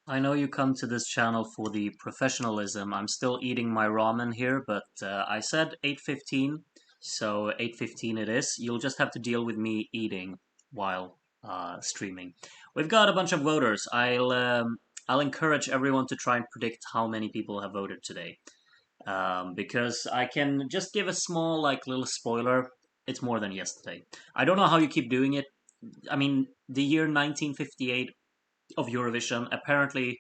I know you come to this channel for the professionalism. I'm still eating my ramen here, but I said 8:15, so 8:15 it is. You'll just have to deal with me eating while streaming. We've got a bunch of voters. I'll encourage everyone to try and predict how many people have voted today, because I can just give a small little spoiler. It's more than yesterday. I don't know how you keep doing it. I mean, the year 1958 of Eurovision, apparently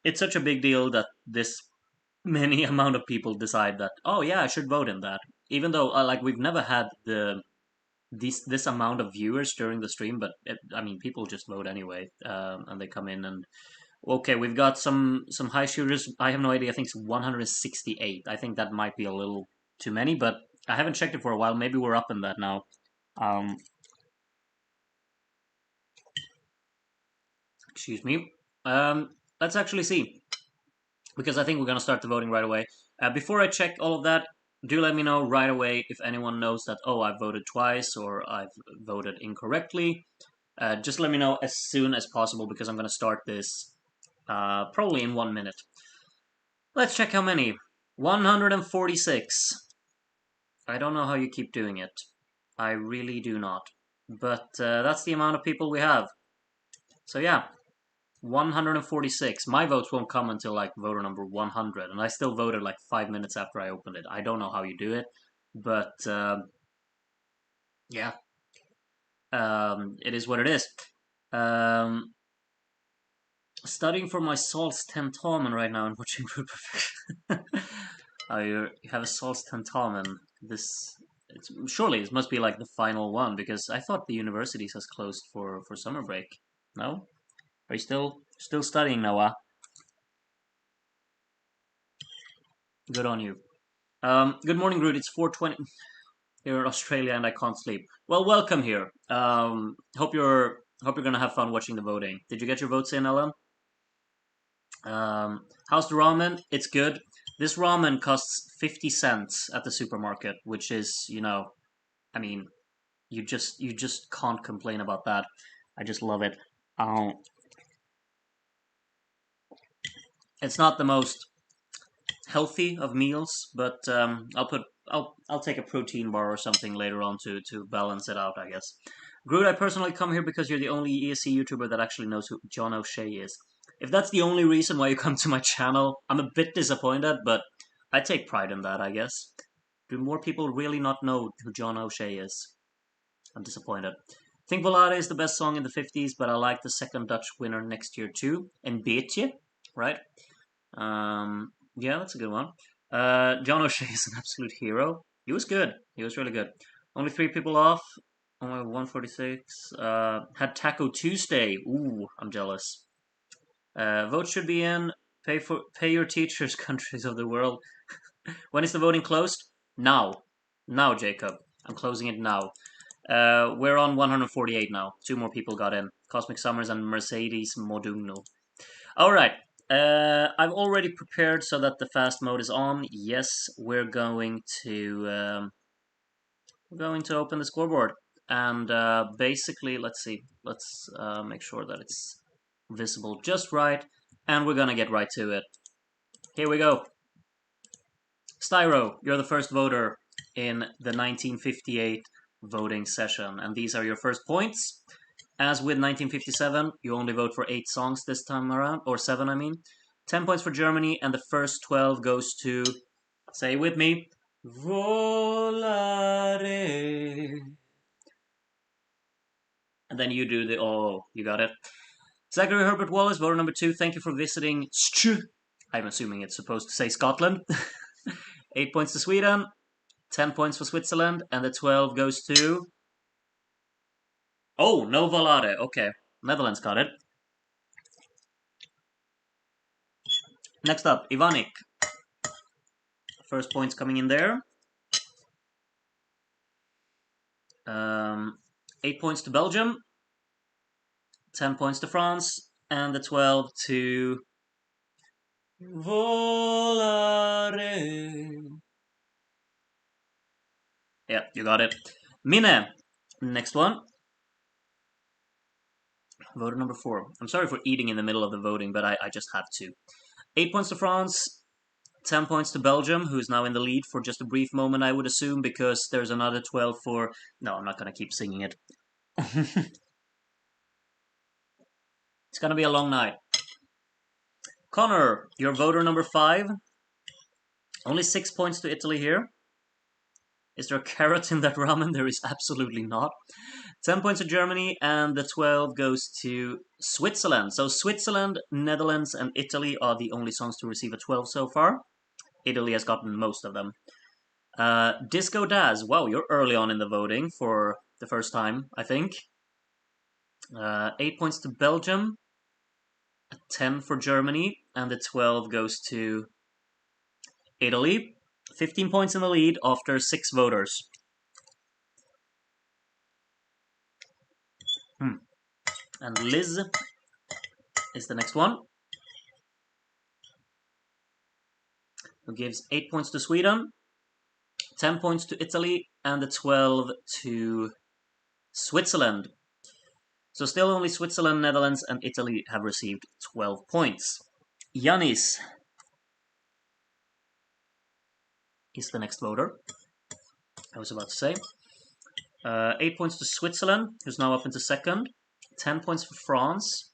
it's such a big deal that this many amount of people decide that, oh yeah, I should vote in that, even though we've never had this amount of viewers during the stream. But I mean, people just vote anyway, and they come in and okay, we've got some high shooters. I have no idea. I think it's 168. I think that might be a little too many, but I haven't checked it for a while. Maybe we're up in that now. um Excuse me. Let's actually see, because I think we're going to start the voting right away. Before I check all of that, do let me know right away if anyone knows that, oh, I voted twice or I've voted incorrectly. Just let me know as soon as possible, because I'm going to start this probably in 1 minute. Let's check how many. 146. I don't know how you keep doing it. I really do not. But that's the amount of people we have. So yeah, 146. My votes won't come until voter number 100, and I still voted 5 minutes after I opened it. I don't know how you do it, but yeah, it is what it is. Um, Studying for my Sal's tentamen right now and watching Group Perfection. Oh, you have a Sal's tentamen. Surely it must be the final one, because I thought the universities has closed for summer break. No, are you still studying, Noah? Good on you. Good morning, Groot. It's 4:20 here in Australia, and I can't sleep. Well, welcome here. Hope you're gonna have fun watching the voting. Did you get your votes in, Ellen? How's the ramen? It's good. This ramen costs 50 cents at the supermarket, which is, I mean, you just can't complain about that. I just love it. Um, it's not the most healthy of meals, but I'll take a protein bar or something later on to balance it out, I guess. Groot, I personally come here because you're the only ESC YouTuber that actually knows who John O'Shea is. If that's the only reason why you come to my channel, I'm a bit disappointed, but I take pride in that, I guess. Do more people really not know who John O'Shea is? I'm disappointed. I think Volare is the best song in the 50s, but I like the second Dutch winner next year too. And Beetje, right? Yeah, that's a good one. John O'Shea is an absolute hero. He was good. He was really good. Only three people off. Only 146. Had Taco Tuesday. Ooh, I'm jealous. Votes should be in. Pay your teachers, countries of the world. When is the voting closed? Now. Now, Jacob. I'm closing it now. We're on 148 now. Two more people got in. Cosmic Summers and Mercedes Modugno. Alright. I've already prepared so that the fast mode is on. Yes, we're going to open the scoreboard. And basically, let's see. Let's make sure that it's visible just right. And we're gonna get right to it. Here we go. Styro, you're the first voter in the 1958 voting session, and these are your first points. As with 1957, you only vote for 8 songs this time around, or 7, I mean. 10 points for Germany, and the first 12 goes to, say with me, Volare. And then you do the, oh, you got it. Zachary Herbert Wallace, voter number 2, thank you for visiting I'm assuming it's supposed to say Scotland. 8 points to Sweden, 10 points for Switzerland, and the 12 goes to... Oh, no Volare, okay. Netherlands got it. Next up, Ivanik. First points coming in there. 8 points to Belgium, 10 points to France, and the 12 to Volare. Yeah, you got it. Mine. Next one. Voter number 4. I'm sorry for eating in the middle of the voting, but I just have to. 8 points to France, 10 points to Belgium, who is now in the lead for just a brief moment, I would assume, because there's another 12 for... No, I'm not going to keep singing it. It's going to be a long night. Connor, you're voter number 5. Only 6 points to Italy here. Is there a carrot in that ramen? There is absolutely not. 10 points to Germany, and the 12 goes to Switzerland. So Switzerland, Netherlands, and Italy are the only songs to receive a 12 so far. Italy has gotten most of them. Disco Daz, wow, you're early on in the voting for the first time, I think. 8 points to Belgium, a 10 for Germany, and the 12 goes to Italy. 15 points in the lead after 6 voters. And Liz is the next one, who gives 8 points to Sweden, 10 points to Italy, and the 12 to Switzerland. So still only Switzerland, Netherlands, and Italy have received 12 points. Yanis is the next voter, I was about to say. 8 points to Switzerland, who's now up into second. 10 points for France,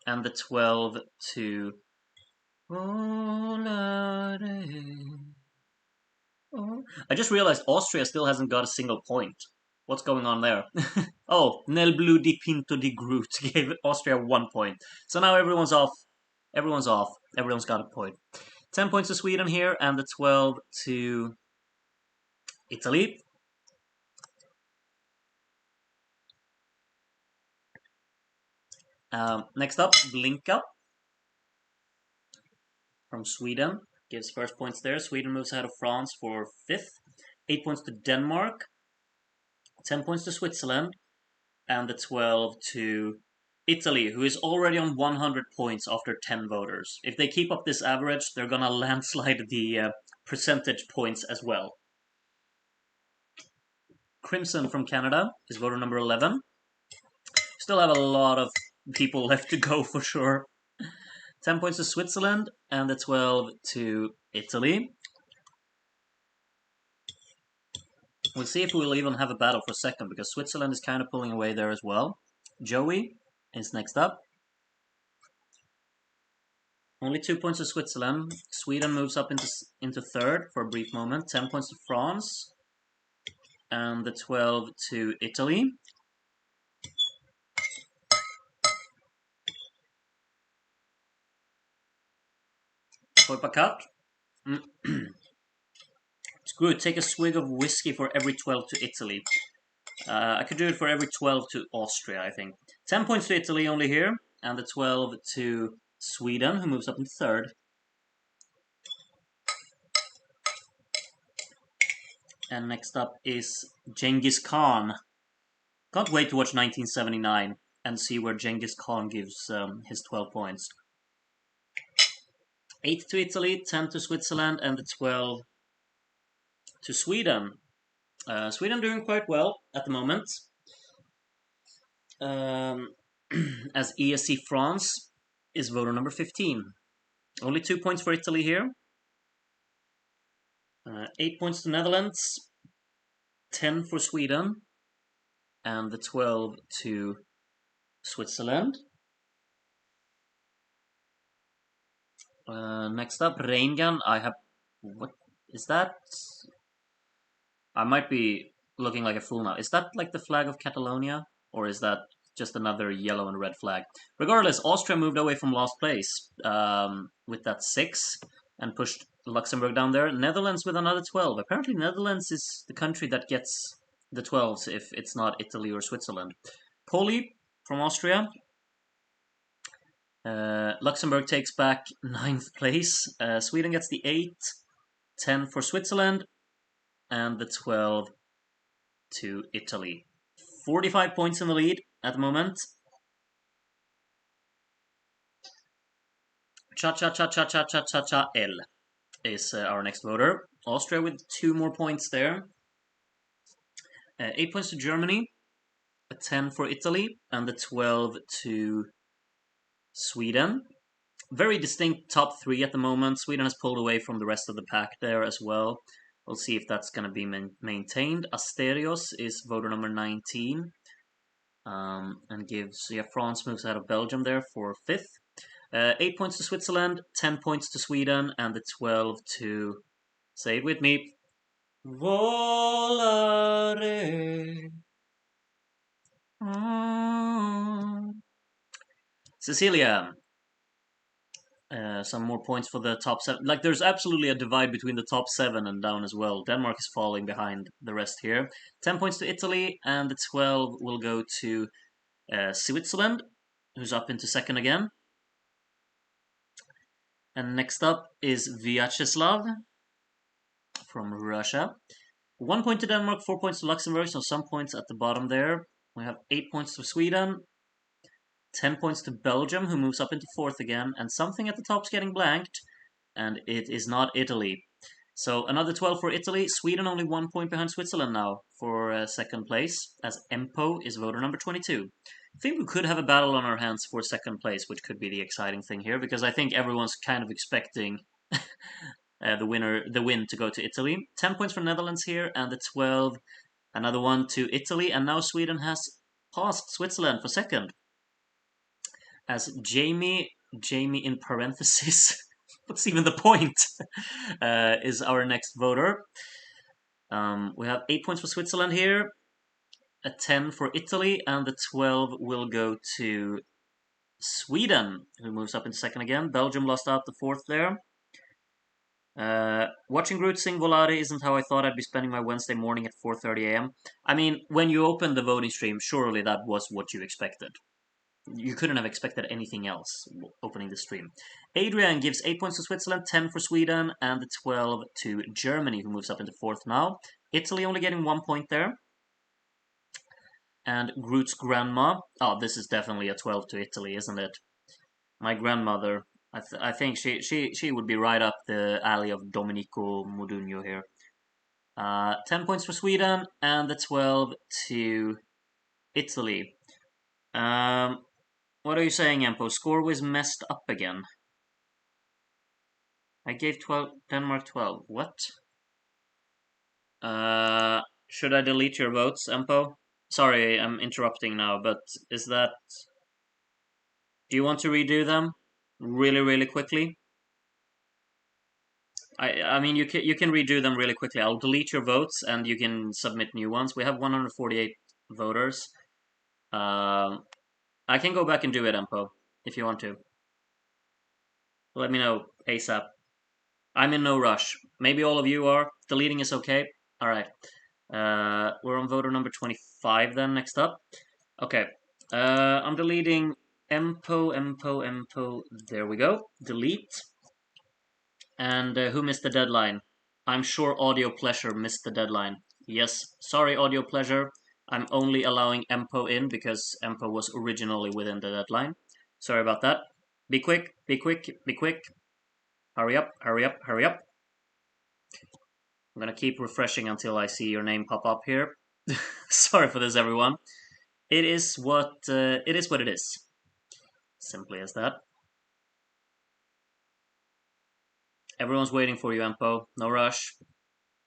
and the 12 to... I just realized Austria still hasn't got a single point. What's going on there? Oh, Nel Blu di Pinto di Groot gave Austria 1 point. So now everyone's off. Everyone's off. Everyone's got a point. 10 points to Sweden here, and the 12 to Italy. Next up, Blinka from Sweden. Gives first points there. Sweden moves ahead of France for 5th. 8 points to Denmark. 10 points to Switzerland. And the 12 to Italy, who is already on 100 points after 10 voters. If they keep up this average, they're gonna landslide the percentage points as well. Crimson from Canada is voter number 11. Still have a lot of people left to go for sure. 10 points to Switzerland, and the 12 to Italy. We'll see if we'll even have a battle for second, because Switzerland is kind of pulling away there as well. Joey is next up. Only 2 points to Switzerland. Sweden moves up into third for a brief moment. 10 points to France, and the 12 to Italy. Pakat. Screw it, take a swig of whiskey for every 12 to Italy. I could do it for every 12 to Austria, I think. 10 points to Italy only here, and the 12 to Sweden, who moves up in third. And next up is Genghis Khan. Can't wait to watch 1979 and see where Genghis Khan gives his 12 points. 8 to Italy, 10 to Switzerland, and the 12 to Sweden. Sweden doing quite well at the moment. As ESC France is voter number 15. Only 2 points for Italy here. 8 points to Netherlands. 10 for Sweden. And the 12 to Switzerland. Next up, Rain Gun. I have... What is that? I might be looking like a fool now. Is that like the flag of Catalonia? Or is that just another yellow and red flag? Regardless, Austria moved away from last place with that 6 and pushed Luxembourg down there. Netherlands with another 12. Apparently Netherlands is the country that gets the 12s if it's not Italy or Switzerland. Poli from Austria. Luxembourg takes back 9th place. Sweden gets the 8. 10 for Switzerland. And the 12 to Italy. 45 points in the lead at the moment. Cha-cha-cha-cha-cha-cha-cha-cha-L is our next voter. Austria with 2 more points there. 8 points to Germany. a 10 for Italy, and the 12 to Sweden. Very distinct top three at the moment. Sweden has pulled away from the rest of the pack there as well. We'll see if that's going to be maintained. Asterios is voter number 19. And gives, yeah, France moves out of Belgium there for 5th. 8 points to Switzerland, 10 points to Sweden, and the 12 to, say it with me, Volare. Cecilia, some more points for the top 7. Like, there's absolutely a divide between the top 7 and down as well. Denmark is falling behind the rest here. 10 points to Italy, and the 12 will go to Switzerland, who's up into 2nd again. And next up is Vyacheslav from Russia. 1 point to Denmark, 4 points to Luxembourg, so some points at the bottom there. We have 8 points to Sweden, 10 points to Belgium, who moves up into 4th again, and something at the top's getting blanked, and it is not Italy. So another 12 for Italy. Sweden only 1 point behind Switzerland now for 2nd place, as Empo is voter number 22. I think we could have a battle on our hands for 2nd place, which could be the exciting thing here, because I think everyone's kind of expecting the win to go to Italy. 10 points for Netherlands here, and the 12, another one to Italy, and now Sweden has passed Switzerland for 2nd. As Jamie in parentheses, what's even the point, is our next voter. We have 8 points for Switzerland here, a 10 for Italy, and the 12 will go to Sweden, who moves up into 2nd again. Belgium lost out the 4th there. Watching Groot sing Volare isn't how I thought I'd be spending my Wednesday morning at 4:30 a.m. I mean, when you opened the voting stream, surely that was what you expected. You couldn't have expected anything else opening the stream. Adrian gives 8 points to Switzerland, 10 for Sweden, and the 12 to Germany, who moves up into 4th now. Italy only getting 1 point there. And Groot's grandma. Oh, this is definitely a 12 to Italy, isn't it? My grandmother. I think she would be right up the alley of Domenico Modugno here. 10 points for Sweden, and the 12 to Italy. What are you saying, Empo? Score was messed up again. I gave Denmark 12. What? Should I delete your votes, Empo? Sorry, I'm interrupting now, but is that... Do you want to redo them? Really, really quickly? I mean, you can redo them really quickly. I'll delete your votes, and you can submit new ones. We have 148 voters. I can go back and do it, Empo, if you want to. Let me know ASAP. I'm in no rush. Maybe all of you are. Deleting is okay. Alright. We're on voter number 25 then, next up. Okay. I'm deleting Empo. There we go. Delete. And who missed the deadline? I'm sure Audio Pleasure missed the deadline. Yes. Sorry, Audio Pleasure. I'm only allowing Empo in because Empo was originally within the deadline. Sorry about that. Be quick, be quick, be quick. Hurry up, hurry up, hurry up. I'm gonna keep refreshing until I see your name pop up here. Sorry for this, everyone. It is what it is. Simply as that. Everyone's waiting for you, Empo. No rush.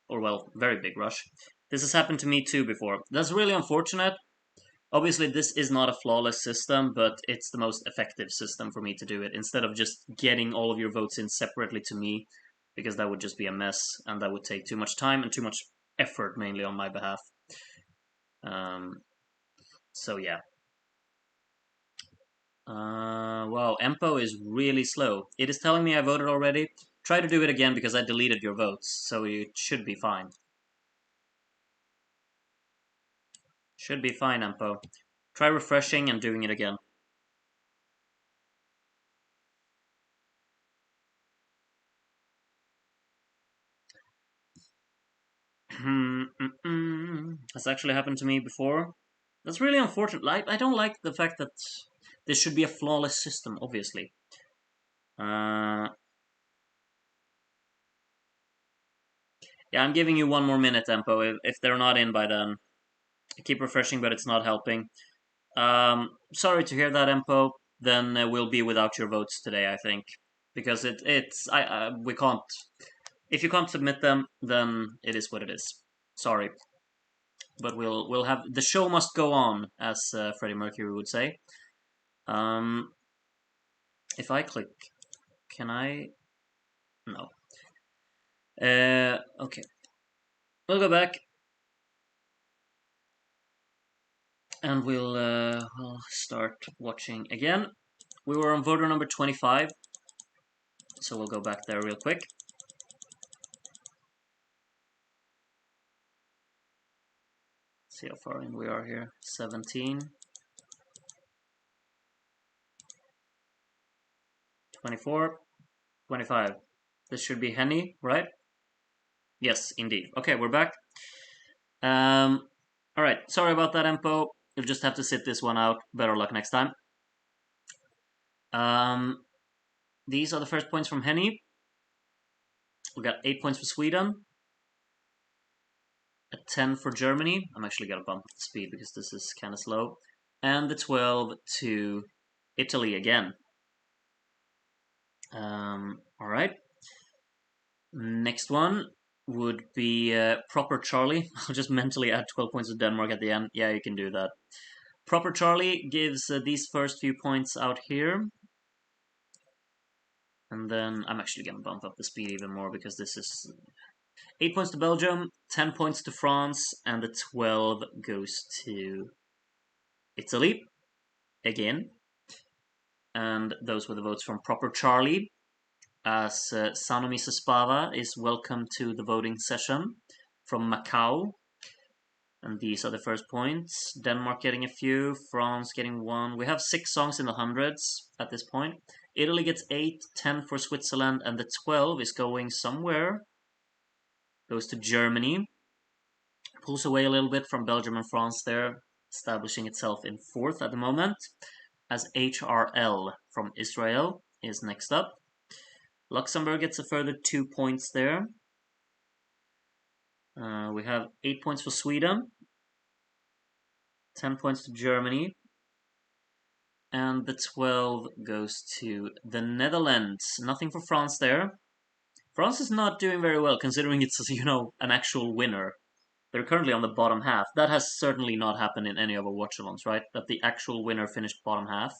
Or, well, very big rush. This has happened to me too before. That's really unfortunate. Obviously, this is not a flawless system, but it's the most effective system for me to do it, instead of just getting all of your votes in separately to me, because that would just be a mess, and that would take too much time and too much effort, mainly on my behalf. So yeah. Wow, Empo is really slow. It is telling me I voted already. Try to do it again because I deleted your votes, so it should be fine. Should be fine, Empo. Try refreshing and doing it again. That's actually happened to me before. That's really unfortunate. I don't like the fact that this should be a flawless system, obviously. Yeah, I'm giving you one more minute, Empo. If they're not in by then, keep refreshing, but it's not helping. Sorry to hear that, Empo. Then we'll be without your votes today, I think, because we can't. If you can't submit them, then it is what it is. Sorry, but we'll have the show must go on, as Freddie Mercury would say. If I click, can I? No. Okay. We'll go back, and we'll start watching again. We were on voter number 25, so we'll go back there real quick. See how far in we are here. 17. 24. 25. This should be Henny, right? Yes, indeed. Okay, we're back. Alright, sorry about that, Empo. You'll just have to sit this one out. Better luck next time. These are the first points from Henny. We got 8 points for Sweden. A 10 for Germany. I'm actually gonna bump up the speed because this is kind of slow. And the 12 to Italy again. Alright. Next one would be Proper Charlie. I'll just mentally add 12 points to Denmark at the end. Yeah, you can do that. Proper Charlie gives these first few points out here. And then I'm actually going to bump up the speed even more because this is 8 points to Belgium, 10 points to France, and the 12 goes to Italy again. And those were the votes from Proper Charlie. As Sanomi Sespava is welcome to the voting session from Macau. And these are the first points. Denmark getting a few, France getting 1. We have 6 songs in the hundreds at this point. Italy gets 8, 10 for Switzerland, and the 12 is going somewhere. Goes to Germany. Pulls away a little bit from Belgium and France there, establishing itself in 4th at the moment. As HRL from Israel is next up. Luxembourg gets a further 2 points there. We have 8 points for Sweden, 10 points to Germany, and the 12 goes to the Netherlands. Nothing for France there. France is not doing very well considering it's, an actual winner. They're currently on the bottom half. That has certainly not happened in any of our watch-alongs, right? That the actual winner finished bottom half.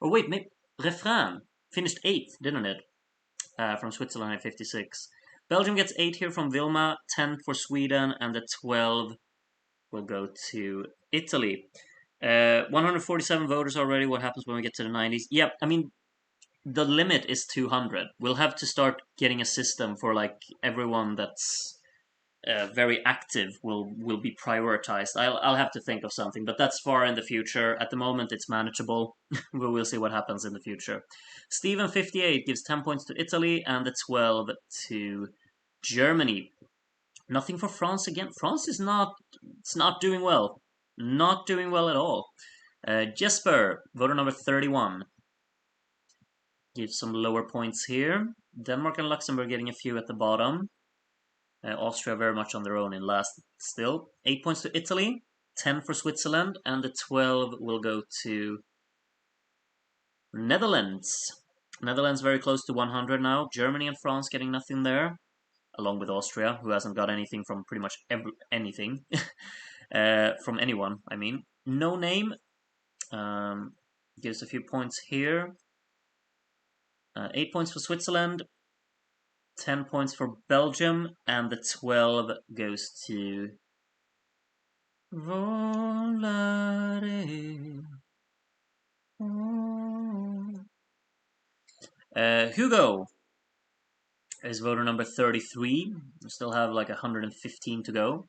Oh wait, maybe Refrain finished 8th, didn't it? From Switzerland at 56. Belgium gets 8 here from Vilma, 10 for Sweden, and the 12 will go to Italy. 147 voters already. What happens when we get to the 90s? Yeah, I mean, the limit is 200. We'll have to start getting a system for everyone that's very active will be prioritized. I'll have to think of something, but that's far in the future. At the moment, it's manageable. We'll see what happens in the future. Steven 58 gives 10 points to Italy and the 12 to Germany. Nothing for France again. France is not doing well. Not doing well at all. Jesper, voter number 31, gives some lower points here. Denmark and Luxembourg getting a few at the bottom. Austria very much on their own in last still. 8 points to Italy, 10 for Switzerland, and the 12 will go to Netherlands. Netherlands very close to 100 now. Germany and France getting nothing there, along with Austria, who hasn't got anything from pretty much anything. From anyone, I mean. No Name gives a few points here. 8 points for Switzerland, 10 points for Belgium, and the 12 goes to Volare. Hugo is voter number 33. We still have 115 to go.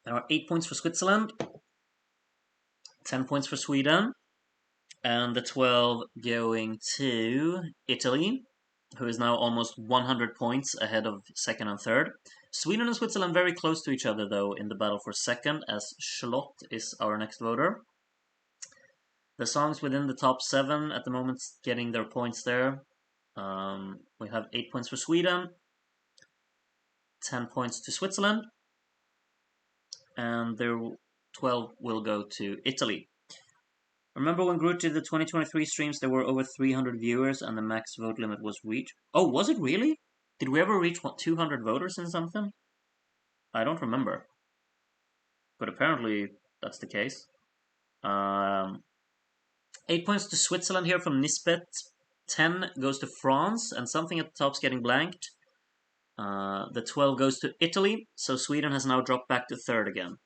There are 8 points for Switzerland, 10 points for Sweden, and the 12 going to Italy, who is now almost 100 points ahead of second and third. Sweden and Switzerland very close to each other, though, in the battle for second, as Charlotte is our next voter. The songs within the top 7 at the moment getting their points there. We have 8 points for Sweden, 10 points to Switzerland, and their 12 will go to Italy. Remember when Groot did the 2023 streams, there were over 300 viewers and the max vote limit was reached? Oh, was it really? Did we ever reach, what, 200 voters in something? I don't remember. But apparently that's the case. 8 points to Switzerland here from Nisbet. 10 goes to France, and something at the top's getting blanked. The 12 goes to Italy, so Sweden has now dropped back to third again.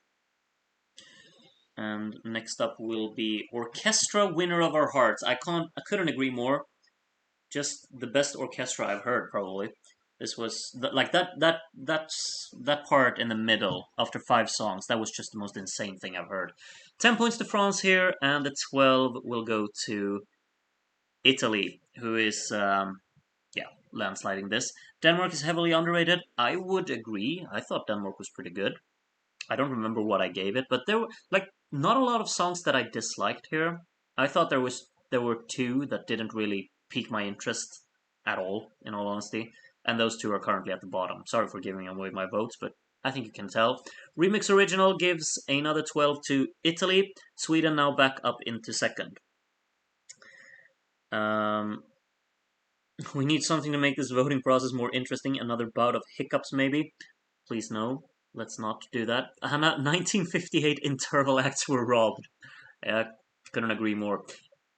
And next up will be Orchestra Winner of Our Hearts. I couldn't agree more. Just the best orchestra I've heard, probably. This was like that part in the middle after 5 songs. That was just the most insane thing I've heard. 10 points to France here, and the 12 will go to Italy, who is landsliding this. Denmark is heavily underrated. I would agree. I thought Denmark was pretty good. I don't remember what I gave it, but there were not a lot of songs that I disliked here. I thought there were 2 that didn't really pique my interest at all, in all honesty, and those 2 are currently at the bottom. Sorry for giving away my votes, but I think you can tell. Remix Original gives another 12 to Italy. Sweden now back up into second. We need something to make this voting process more interesting. Another bout of hiccups, maybe? Please no. Let's not do that. 1958 interval acts were robbed. Couldn't agree more.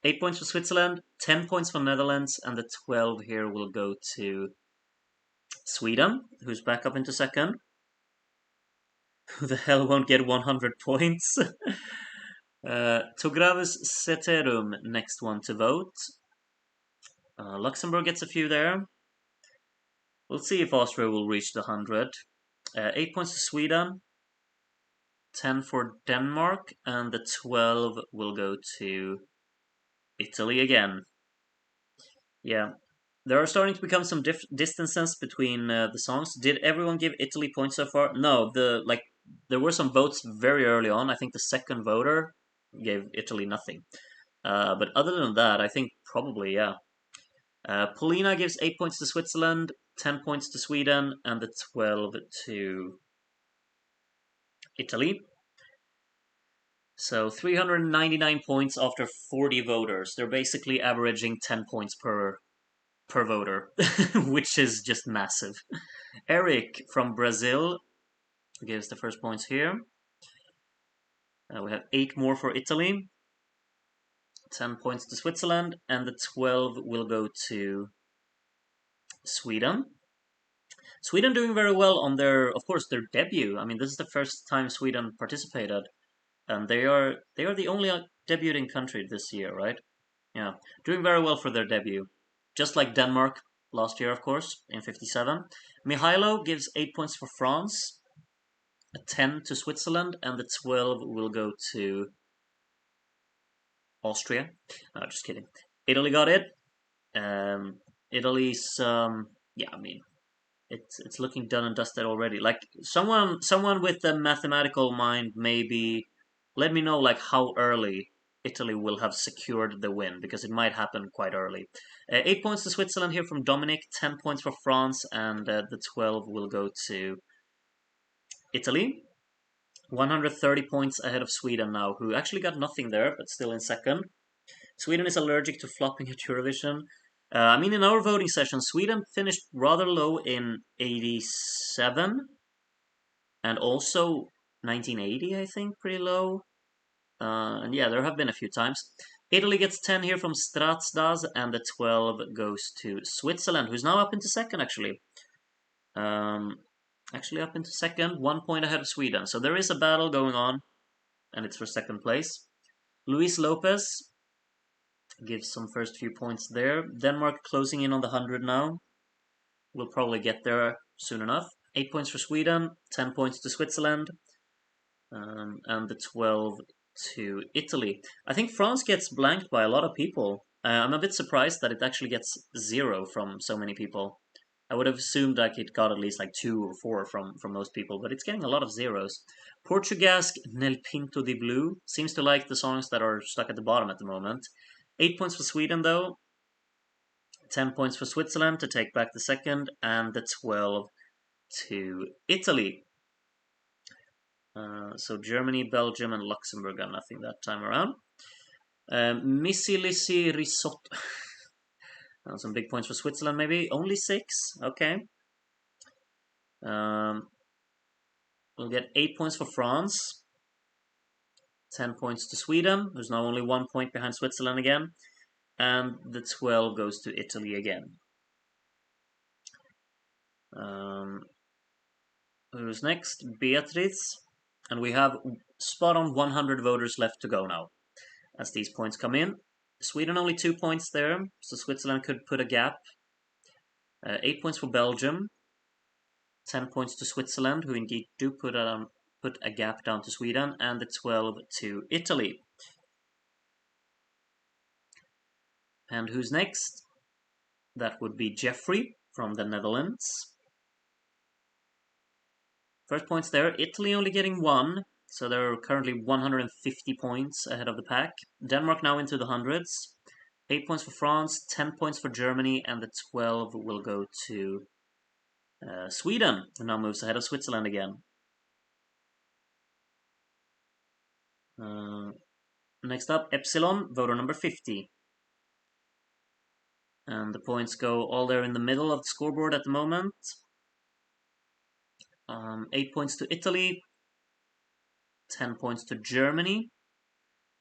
8 points for Switzerland, 10 points for Netherlands, and the 12 here will go to Sweden, who's back up into second. Who the hell won't get 100 points? To Gravis Ceterum, next one to vote. Luxembourg gets a few there. We'll see if Austria will reach the 100. 8 points to Sweden, 10 for Denmark, and the 12 will go to Italy again. Yeah, there are starting to become some distances between the songs. Did everyone give Italy points so far? No, there were some votes very early on. I think the second voter gave Italy nothing. But other than that, I think probably, yeah. Polina gives 8 points to Switzerland, 10 points to Sweden, and the 12 to Italy. So 399 points after 40 voters. They're basically averaging 10 points per voter, which is just massive. Eric from Brazil gives the first points here. We have 8 more for Italy. 10 points to Switzerland, and the 12 will go to Sweden. Sweden doing very well on their debut. I mean, this is the first time Sweden participated, and they are the only debuting country this year, right? Yeah, doing very well for their debut. Just like Denmark last year, of course, in 57. Mihailo gives 8 points for France, a 10 to Switzerland, and the 12 will go to Austria. No, just kidding. Italy got it. Italy's I mean, it's looking done and dusted already. Like someone with a mathematical mind, maybe let me know like how early Italy will have secured the win, because it might happen quite early. 8 points to Switzerland here from Dominic, 10 points for France, and the 12 will go to Italy. 130 points ahead of Sweden now, who actually got nothing there, but still in second. Sweden is allergic to flopping at Eurovision. I mean, in our voting session, Sweden finished rather low in 87, and also 1980, I think, pretty low. And yeah, there have been a few times. Italy gets 10 here from Stratsdas, and the 12 goes to Switzerland, who's now up into second, actually. Actually up into second, 1 point ahead of Sweden. So there is a battle going on, and it's for second place. Luis Lopez gives some first few points there. Denmark closing in on the 100 now. We'll probably get there soon enough. 8 points for Sweden, 10 points to Switzerland, and the 12 to Italy. I think France gets blanked by a lot of people. I'm a bit surprised that it actually gets 0 from so many people. I would have assumed like it got at least like 2 or 4 from most people, but it's getting a lot of zeros. Portugasque Nel Pinto de Blue seems to like the songs that are stuck at the bottom at the moment. 8 points for Sweden though, 10 points for Switzerland to take back the second, and the 12 to Italy. So Germany, Belgium, and Luxembourg got nothing that time around. Missilisi risotto. Some big points for Switzerland, maybe. Only 6. Okay. We'll get 8 points for France. 10 points to Sweden, who's now only 1 point behind Switzerland again. And the 12 goes to Italy again. Who's next? Beatrice. And we have spot on 100 voters left to go now, as these points come in. Sweden only 2 points there, so Switzerland could put a gap. 8 points for Belgium. 10 points to Switzerland, who indeed do put a gap down to Sweden, and the 12 to Italy. And who's next? That would be Jeffrey from the Netherlands. First points there. Italy only getting 1, so they're currently 150 points ahead of the pack. Denmark now into the hundreds. 8 points for France, 10 points for Germany, and the 12 will go to Sweden, who now moves ahead of Switzerland again. Next up, Epsilon, voter number 50. And the points go all there in the middle of the scoreboard at the moment. 8 points to Italy, 10 points to Germany,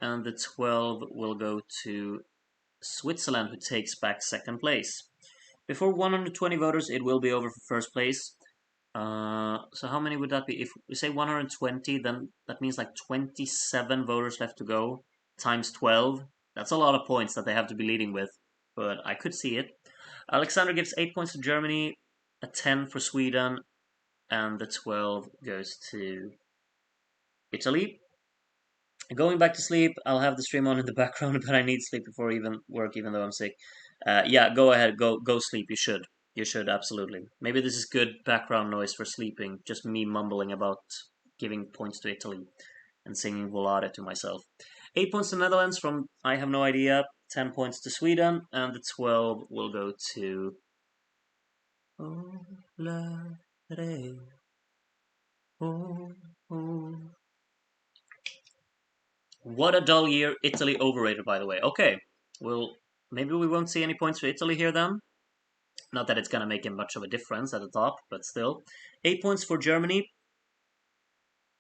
and the 12 will go to Switzerland, who takes back second place. Before 120 voters, it will be over for first place. So how many would that be? If we say 120, then that means like 27 voters left to go, times 12. That's a lot of points that they have to be leading with, but I could see it. Alexander gives 8 points to Germany, a 10 for Sweden, and the 12 goes to Italy. Going back to sleep, I'll have the stream on in the background, but I need sleep before even work, even though I'm sick. Yeah, go ahead, go sleep. You should. You should, absolutely. Maybe this is good background noise for sleeping, just me mumbling about giving points to Italy and singing Volare to myself. 8 points to Netherlands from I have no idea, 10 points to Sweden, and the 12 will go to Volare. What a dull year. Italy overrated, by the way. Okay, well, maybe we won't see any points for Italy here then. Not that it's going to make much of a difference at the top, but still. 8 points for Germany.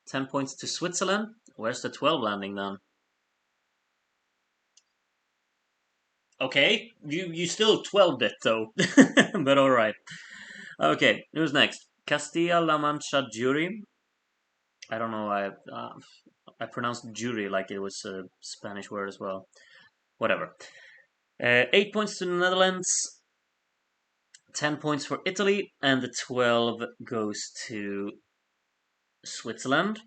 10 points to Switzerland. Where's the 12 landing then? Okay, you still 12'd it though. But alright. Okay, who's next? Castilla-La Mancha jury. I don't know, I pronounced jury like it was a Spanish word as well. Whatever. 8 points to the Netherlands. 10 points for Italy, and the 12 goes to Switzerland.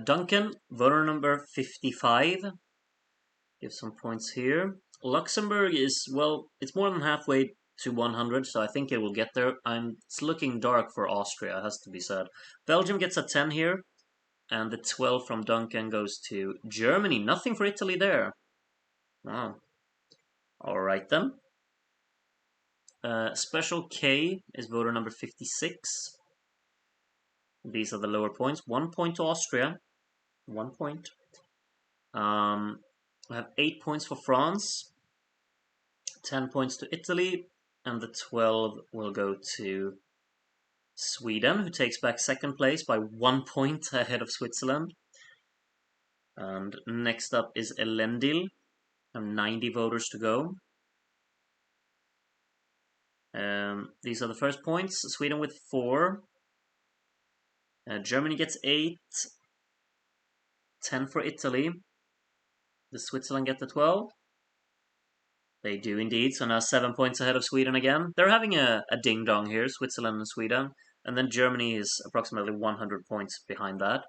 Duncan, voter number 55. Give some points here. Luxembourg is, well, it's more than halfway to 100, so I think it will get there. It's looking dark for Austria, has to be said. Belgium gets a 10 here, and the 12 from Duncan goes to Germany. Nothing for Italy there. Wow. Alright then. Special K is voter number 56. These are the lower points. 1 point to Austria. 1 point. We have 8 points for France. 10 points to Italy. And the 12 will go to Sweden, who takes back second place by 1 point ahead of Switzerland. And next up is Elendil. And 90 voters to go. These are the first points. Sweden with 4. Germany gets 8. 10 for Italy. Does Switzerland get the 12? They do indeed, so now 7 points ahead of Sweden again. They're having a ding-dong here, Switzerland and Sweden. And then Germany is approximately 100 points behind that.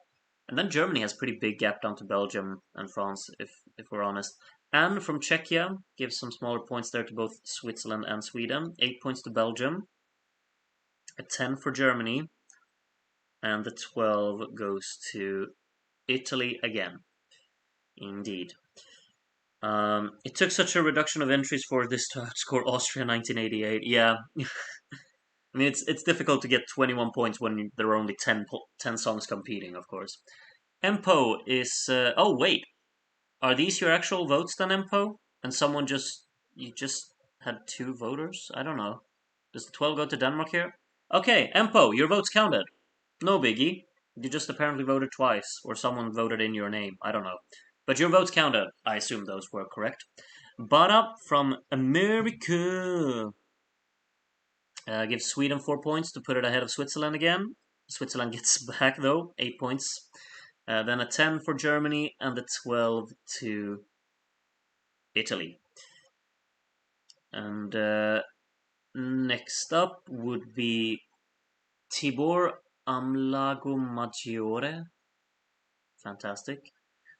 And then Germany has a pretty big gap down to Belgium and France, if we're honest. And from Czechia gives some smaller points there to both Switzerland and Sweden. 8 points to Belgium. A 10 for Germany. And the 12 goes to Italy again. Indeed. It took such a reduction of entries for this to outscore Austria 1988. Yeah, I mean it's difficult to get 21 points when there are only 10 songs competing, of course. Empo is. Oh wait, are these your actual votes then, Empo? And someone just you just had two voters? I don't know. Does the 12 go to Denmark here? Okay, Empo, your vote's counted. No biggie. You just apparently voted twice, or someone voted in your name. I don't know. But your votes counted. I assume those were correct. Bada from America gives Sweden 4 points to put it ahead of Switzerland again. Switzerland gets back though, 8 points. Then a 10 for Germany and a 12 to Italy. And next up would be Tibor Amlago Maggiore. Fantastic.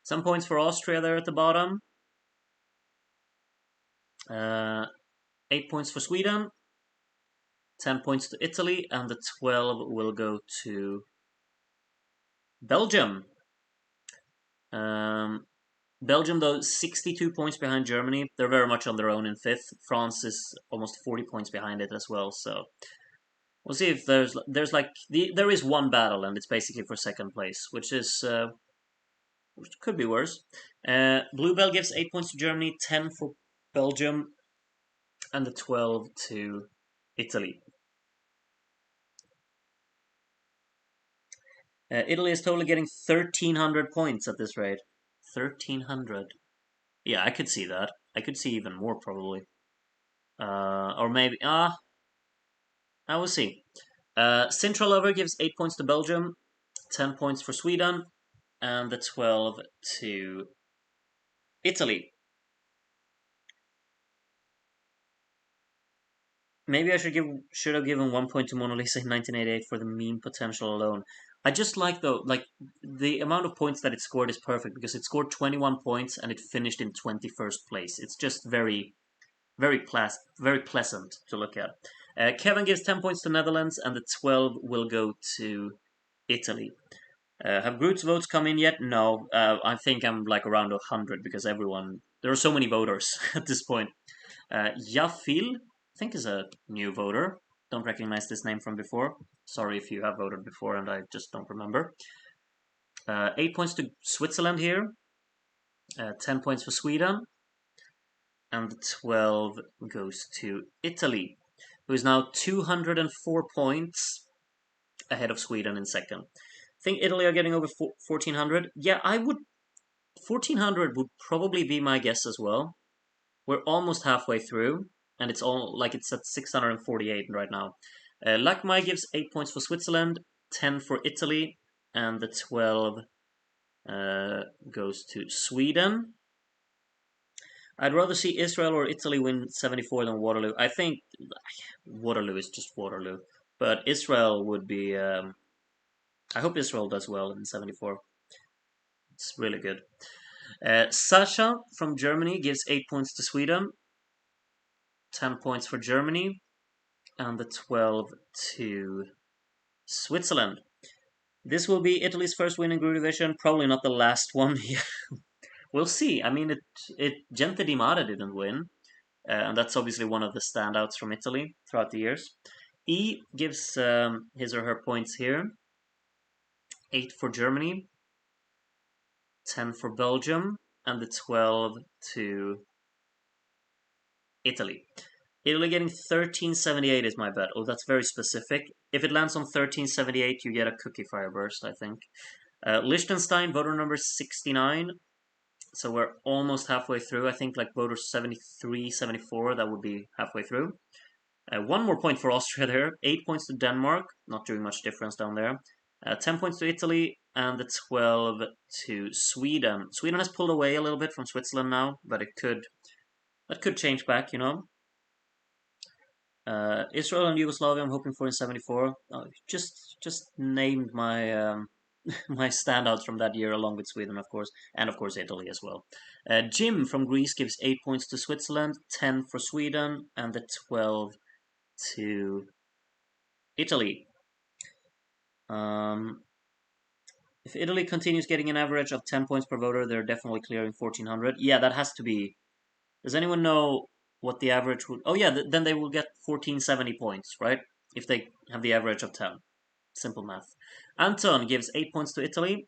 Some points for Austria there at the bottom. 8 points for Sweden. 10 points to Italy. And the 12 will go to Belgium. Belgium, though, 62 points behind Germany. They're very much on their own in fifth. France is almost 40 points behind it as well. So we'll see if there is one battle, and it's basically for second place, which could be worse. Bluebell gives 8 points to Germany, 10 for Belgium, and the 12 to Italy. Italy is totally getting 1,300 points at this rate. 1,300. Yeah, I could see that. I could see even more probably. Or maybe I will see. Central Over gives 8 points to Belgium, 10 points for Sweden, and the 12 to Italy. Maybe I should have given 1 point to Mona Lisa in 1988 for the meme potential alone. I just like though, like the amount of points that it scored is perfect because it scored 21 points and it finished in 21st place. It's just very, very pleasant to look at. Kevin gives 10 points to Netherlands and the 12 will go to Italy. Have Groot's votes come in yet? No. I think I'm like around 100 because there are so many voters at this point. Yafil, I think is a new voter. Don't recognize this name from before. Sorry if you have voted before and I just don't remember. 8 points to Switzerland here. 10 points for Sweden. And the 12 goes to Italy, who is now 204 points ahead of Sweden in second. I think Italy are getting over 1,400. Yeah, 1,400 would probably be my guess as well. We're almost halfway through, and it's at 648 right now. Lakmai gives 8 points for Switzerland, 10 for Italy, and the 12 goes to Sweden. I'd rather see Israel or Italy win 74 than Waterloo. I think Waterloo is just Waterloo, but Israel would be. I hope Israel does well in 74. It's really good. Sasha from Germany gives 8 points to Sweden, 10 points for Germany, and the 12 to Switzerland. This will be Italy's first win in Group Division, probably not the last one. We'll see. I mean, Gente di Mare didn't win, and that's obviously one of the standouts from Italy throughout the years. E gives his or her points here. 8 for Germany, 10 for Belgium, and the 12 to Italy. Italy getting 1378 is my bet. Oh, that's very specific. If it lands on 1378, you get a cookie fire burst, I think. Liechtenstein, voter number 69. So we're almost halfway through. I think like voter 73, 74, that would be halfway through. 1 more point for Austria there. 8 points to Denmark. Not doing much difference down there. 10 points to Italy and the 12 to Sweden. Sweden has pulled away a little bit from Switzerland now, but that could change back, you know. Israel and Yugoslavia, I'm hoping for in 74. Just named my my standouts from that year, along with Sweden, of course, and of course Italy as well. Jim from Greece gives 8 points to Switzerland, 10 for Sweden, and the 12 to Italy. If Italy continues getting an average of 10 points per voter, they're definitely clearing 1400. Yeah, that has to be. Does anyone know what the average would? Oh yeah, then they will get 1470 points, right? If they have the average of 10. Simple math. Anton gives 8 points to Italy,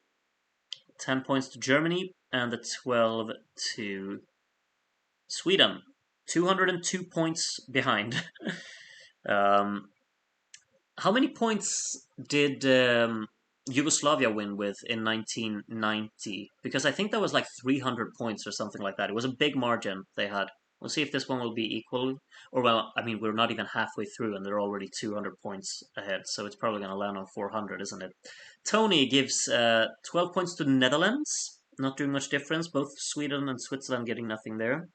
10 points to Germany, and the 12 to Sweden. 202 points behind. um, how many points did Yugoslavia win with in 1990? Because I think that was like 300 points or something like that. It was a big margin they had. We'll see if this one will be equal. Or, well, I mean, we're not even halfway through and they're already 200 points ahead. So it's probably going to land on 400, isn't it? Tony gives 12 points to the Netherlands. Not doing much difference. Both Sweden and Switzerland getting nothing there.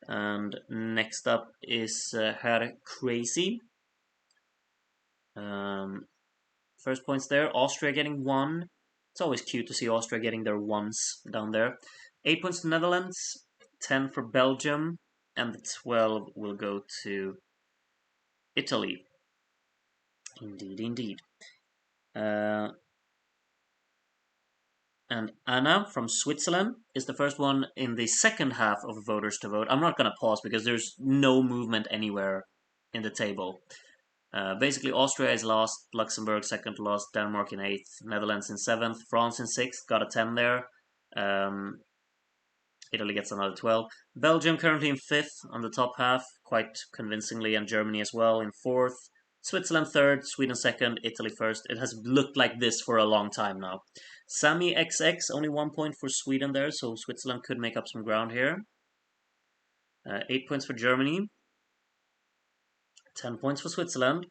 And next up is Herr Crazy. First points there. Austria getting 1. It's always cute to see Austria getting their 1s down there. 8 points to Netherlands. 10 for Belgium. And the 12 will go to Italy. Indeed, indeed. And Anna from Switzerland is the first one in the second half of voters to vote. I'm not going to pause because there's no movement anywhere in the table. Basically, Austria is last, Luxembourg second to last, Denmark in 8th, Netherlands in 7th, France in 6th, got a 10 there. Italy gets another 12. Belgium currently in 5th on the top half, quite convincingly, and Germany as well in 4th. Switzerland 3rd, Sweden 2nd, Italy 1st. It has looked like this for a long time now. Sami XX, only 1 point for Sweden there, so Switzerland could make up some ground here. 8 points for Germany. 10 points for Switzerland.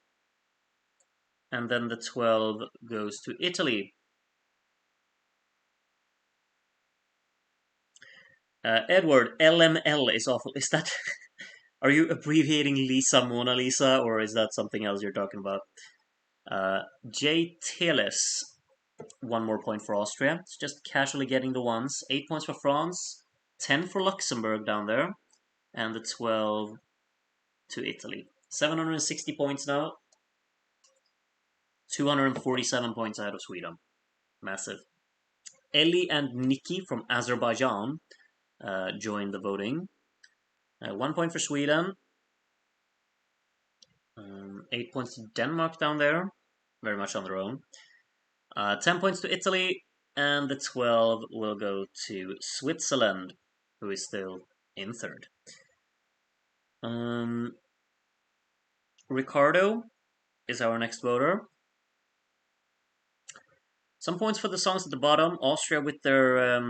And then the 12 goes to Italy. Edward, LML is awful. Is that... Are you abbreviating Lisa Mona Lisa, or is that something else you're talking about? J. Teles, 1 more point for Austria. It's just casually getting the 1s. 8 points for France. 10 for Luxembourg down there. And the 12 to Italy. 760 points now. 247 points ahead of Sweden. Massive. Eli and Nikki from Azerbaijan joined the voting. 1 point for Sweden. 8 points to Denmark down there. Very much on their own. 10 points to Italy. And the 12 will go to Switzerland, who is still in 3rd. Ricardo is our next voter. Some points for the songs at the bottom. Austria with their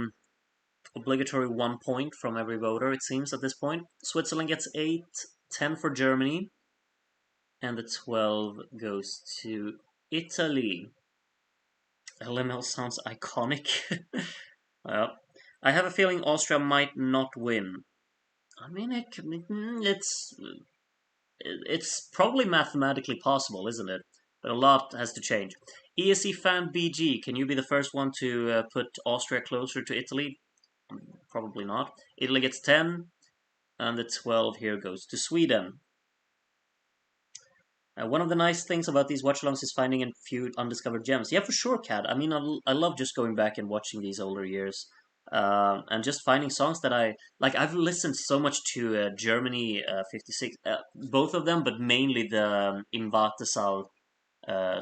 obligatory 1 point from every voter, it seems, at this point. Switzerland gets 8, 10 for Germany. And the 12 goes to Italy. LML sounds iconic. Well, I have a feeling Austria might not win. I mean, it's probably mathematically possible, isn't it? But a lot has to change. ESC fan BG, can you be the first one to put Austria closer to Italy? Probably not. Italy gets 10, and the 12 here goes to Sweden. One of the nice things about these watch-alongs is finding a few undiscovered gems. Yeah, for sure, Kat. I mean, I love just going back and watching these older years. And just finding songs that I... Like, I've listened so much to Germany 56, both of them, but mainly the In Wartesaal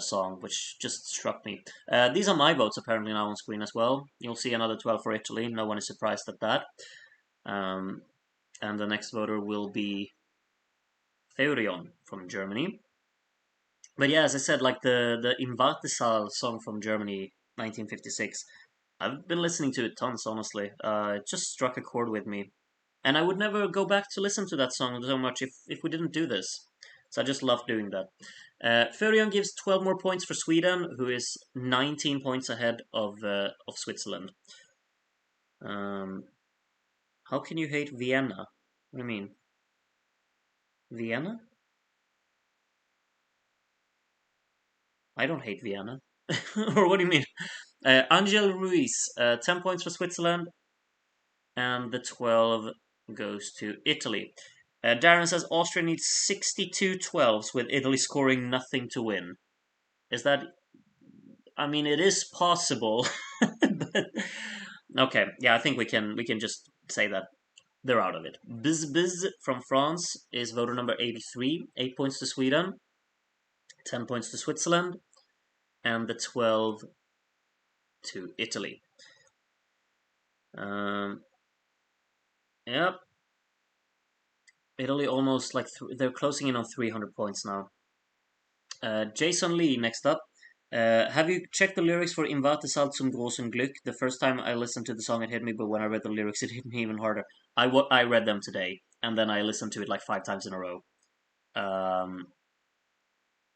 song, which just struck me. These are my votes apparently now on screen as well. You'll see another 12 for Italy. No one is surprised at that. And the next voter will be Theorion from Germany. But yeah, as I said, like the In Wartesaal song from Germany, 1956, I've been listening to it tons, honestly. It just struck a chord with me. And I would never go back to listen to that song so much if we didn't do this. So I just love doing that. Furion gives 12 more points for Sweden, who is 19 points ahead of Switzerland. How can you hate Vienna? What do you mean? Vienna? I don't hate Vienna. Or what do you mean? Angel Ruiz, 10 points for Switzerland, and the 12 goes to Italy. Darren says Austria needs 62 12s with Italy scoring nothing to win. Is that I mean, it is possible. But, okay, yeah, I think we can just say that they're out of it. Biz Biz from France is voter number 83, 8 points to Sweden, 10 points to Switzerland, and the 12 to Italy. Um, yep, Italy almost like they're closing in on 300 points now. Jason Lee next up. Have you checked the lyrics for Im Warte Salt zum großen Glück? The first time I listened to the song, it hit me, but when I read the lyrics, it hit me even harder. I read them today, and then I listened to it like 5 times in a row.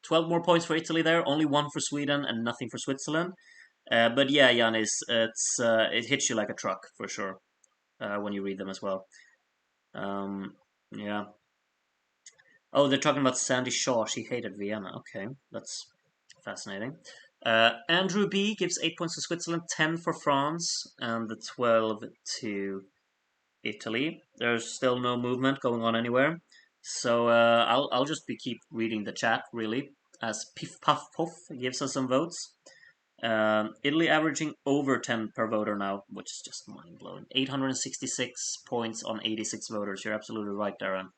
12 more points for Italy there, only one for Sweden, and nothing for Switzerland. But yeah, Yanis, it hits you like a truck for sure when you read them as well. Yeah. Oh, they're talking about Sandy Shaw. She hated Vienna. Okay, that's fascinating. Andrew B gives 8 points to Switzerland, 10 for France, and the 12 to Italy. There's still no movement going on anywhere, so I'll just keep reading the chat really as Piff Puff Puff gives us some votes. Italy averaging over 10 per voter now, which is just mind blowing. 866 points on 86 voters. You're absolutely right, Darren.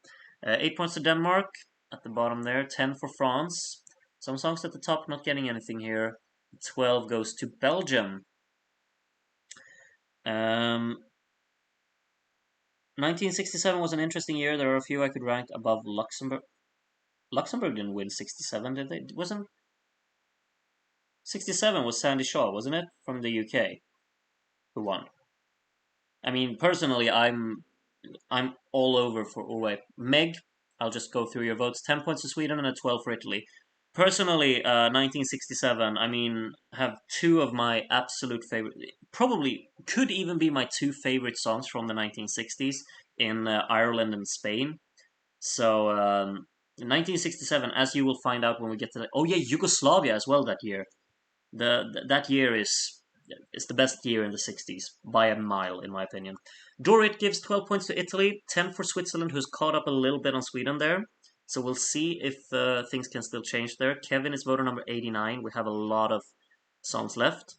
8 points to Denmark at the bottom there. 10 for France. Some songs at the top not getting anything here. 12 goes to Belgium. 1967 was an interesting year. There are a few I could rank above Luxembourg. Luxembourg didn't win 67, did they? Wasn't 67 was Sandy Shaw, wasn't it? From the UK, who won. I mean, personally, I'm all over for. Oh wait, Meg. I'll just go through your votes. 10 points to Sweden and a 12 for Italy. Personally, 1967. I mean, have two of my absolute favorite. Probably could even be my two favorite songs from the 1960s in Ireland and Spain. So 1967, as you will find out when we get to oh yeah, Yugoslavia as well that year. That year is the best year in the 60s by a mile, in my opinion. Dorit gives 12 points to Italy, 10 for Switzerland, who's caught up a little bit on Sweden there. So we'll see if things can still change there. Kevin is voter number 89. We have a lot of songs left.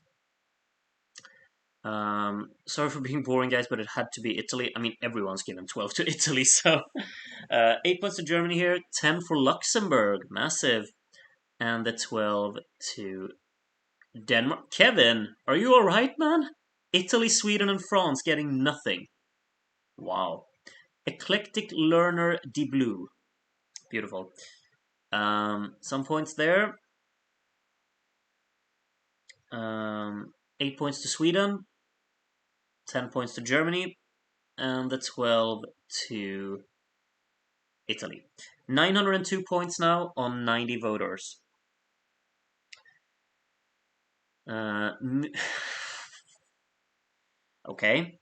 Sorry for being boring, guys, but it had to be Italy. I mean, everyone's given 12 to Italy, so 8 points to Germany here, 10 for Luxembourg, massive, and the 12 to Denmark. Kevin, are you alright, man? Italy, Sweden, and France getting nothing. Wow. Eclectic Learner de Blue. Beautiful. Some points there. 8 points to Sweden, 10 points to Germany, and the 12 to Italy. 902 points now on 90 voters. Okay,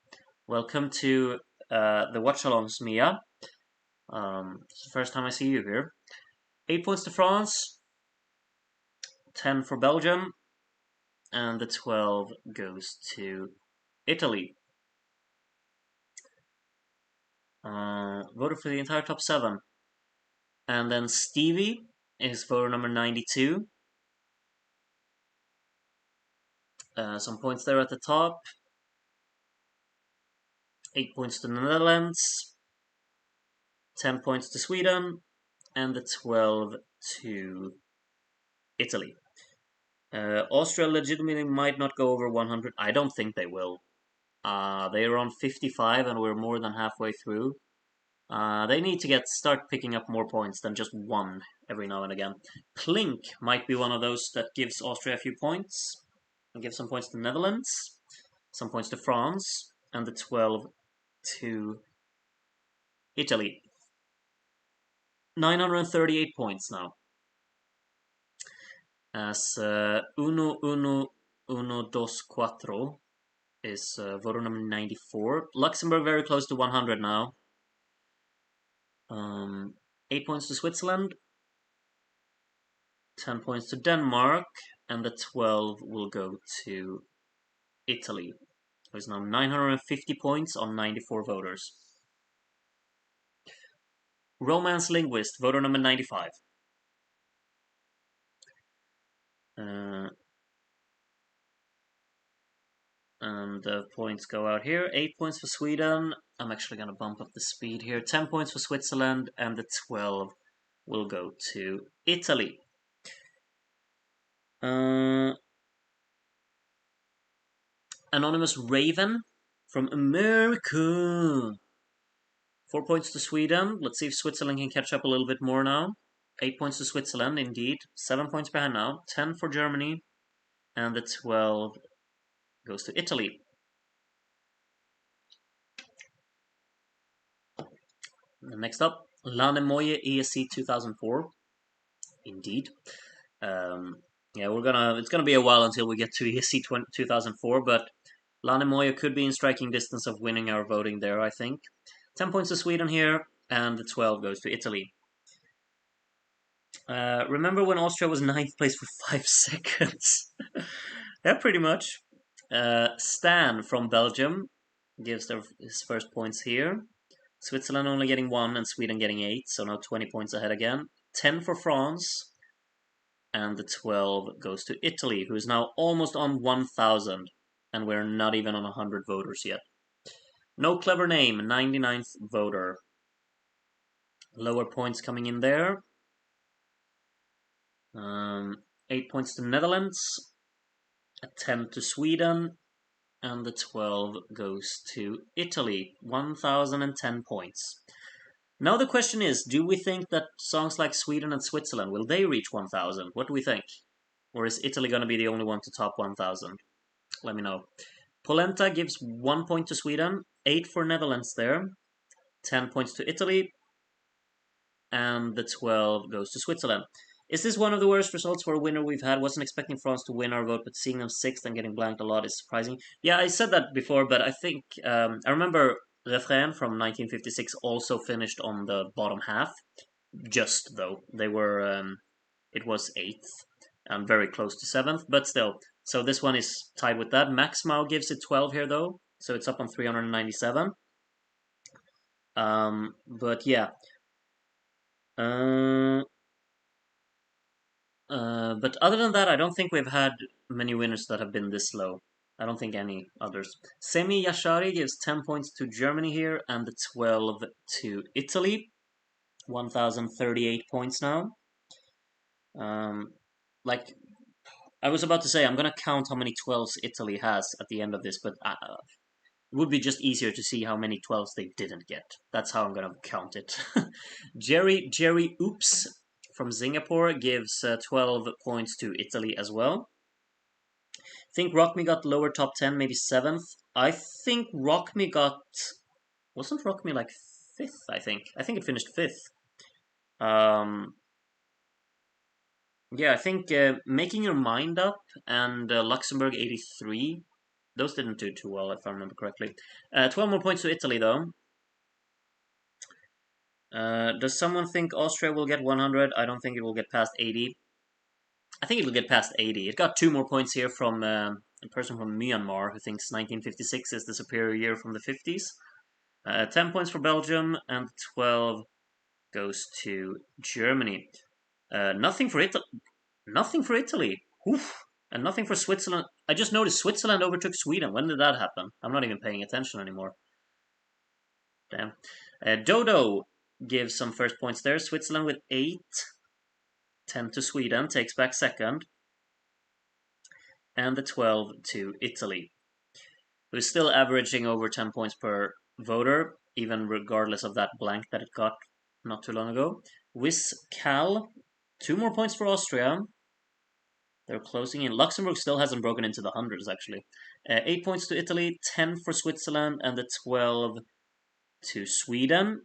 welcome to the watch alongs, Mia. It's the first time I see you here. 8 points to France, 10 for Belgium, and the 12 goes to Italy. Voted for the entire top 7. And then Stevie is voter number 92. Some points there at the top. 8 points to the Netherlands, 10 points to Sweden, and the 12 to Italy. Austria legitimately might not go over 100. I don't think they will. They are on 55 and we're more than halfway through. They need to start picking up more points than just one every now and again. Klink might be one of those that gives Austria a few points. And give some points to the Netherlands, some points to France, and the 12 to Italy. 938 points now. As Uno Uno Uno Dos Cuatro is voter number 94. Luxembourg very close to 100 now. 8 points to Switzerland, 10 points to Denmark, and the 12 will go to Italy. There's now 950 points on 94 voters. Romance Linguist, voter number 95. And the points go out here. 8 points for Sweden. I'm actually going to bump up the speed here. 10 points for Switzerland, and the 12 will go to Italy. Anonymous Raven from America. 4 points to Sweden. Let's see if Switzerland can catch up a little bit more now. 8 points to Switzerland, indeed. 7 points behind now. 10 for Germany. And the 12 goes to Italy. Next up, Lanemoye ESC 2004. Indeed. Yeah, it's gonna be a while until we get to ESC 2004, but Lanemoye could be in striking distance of winning our voting there, I think. 10 points to Sweden here, and the 12 goes to Italy. Remember when Austria was 9th place for 5 seconds? Yeah, pretty much. Stan from Belgium gives his first points here. Switzerland only getting 1 and Sweden getting 8, so now 20 points ahead again. 10 for France, and the 12 goes to Italy, who is now almost on 1,000, and we're not even on 100 voters yet. No Clever Name, 99th voter. Lower points coming in there. 8 points to Netherlands, a 10 to Sweden, and the 12 goes to Italy, 1,010 points. Now the question is, do we think that songs like Sweden and Switzerland, will they reach 1,000? What do we think? Or is Italy going to be the only one to top 1,000? Let me know. Polenta gives 1 point to Sweden, 8 for Netherlands there, 10 points to Italy, and the 12 goes to Switzerland. Is this one of the worst results for a winner we've had? Wasn't expecting France to win our vote, but seeing them 6th and getting blanked a lot is surprising. Yeah, I said that before, but I think I remember Refrain from 1956 also finished on the bottom half. Just though they were, it was 8th and very close to 7th, but still. So this one is tied with that. Max Mao gives it 12 here though, so it's up on 397. But yeah. But other than that, I don't think we've had many winners that have been this low. I don't think any others. Semi Yashari gives 10 points to Germany here and the 12 to Italy. 1,038 points now. Like, I was about to say, I'm going to count how many 12s Italy has at the end of this, but it would be just easier to see how many 12s they didn't get. That's how I'm going to count it. Jerry Oops from Singapore gives 12 points to Italy as well. I think Rock Me got lower top 10, maybe 7th. I think Rock Me got... Wasn't Rock Me like 5th, I think? I think it finished 5th. Yeah, I think Making Your Mind Up and Luxembourg 83, those didn't do too well, if I remember correctly. 12 more points to Italy, though. Does someone think Austria will get 100? I don't think it will get past 80. I think it'll get past 80. It got 2 more points here from a person from Myanmar who thinks 1956 is the superior year from the 50s. 10 points for Belgium, and 12 goes to Germany. Nothing for Italy. Oof. And nothing for Switzerland. I just noticed Switzerland overtook Sweden. When did that happen? I'm not even paying attention anymore. Damn. Dodo gives some first points there. Switzerland with 8. 10 to Sweden, takes back second. And the 12 to Italy, who's still averaging over 10 points per voter, even regardless of that blank that it got not too long ago. Cal, 2 more points for Austria. They're closing in. Luxembourg still hasn't broken into the hundreds, actually. 8 points to Italy, 10 for Switzerland, and the 12 to Sweden,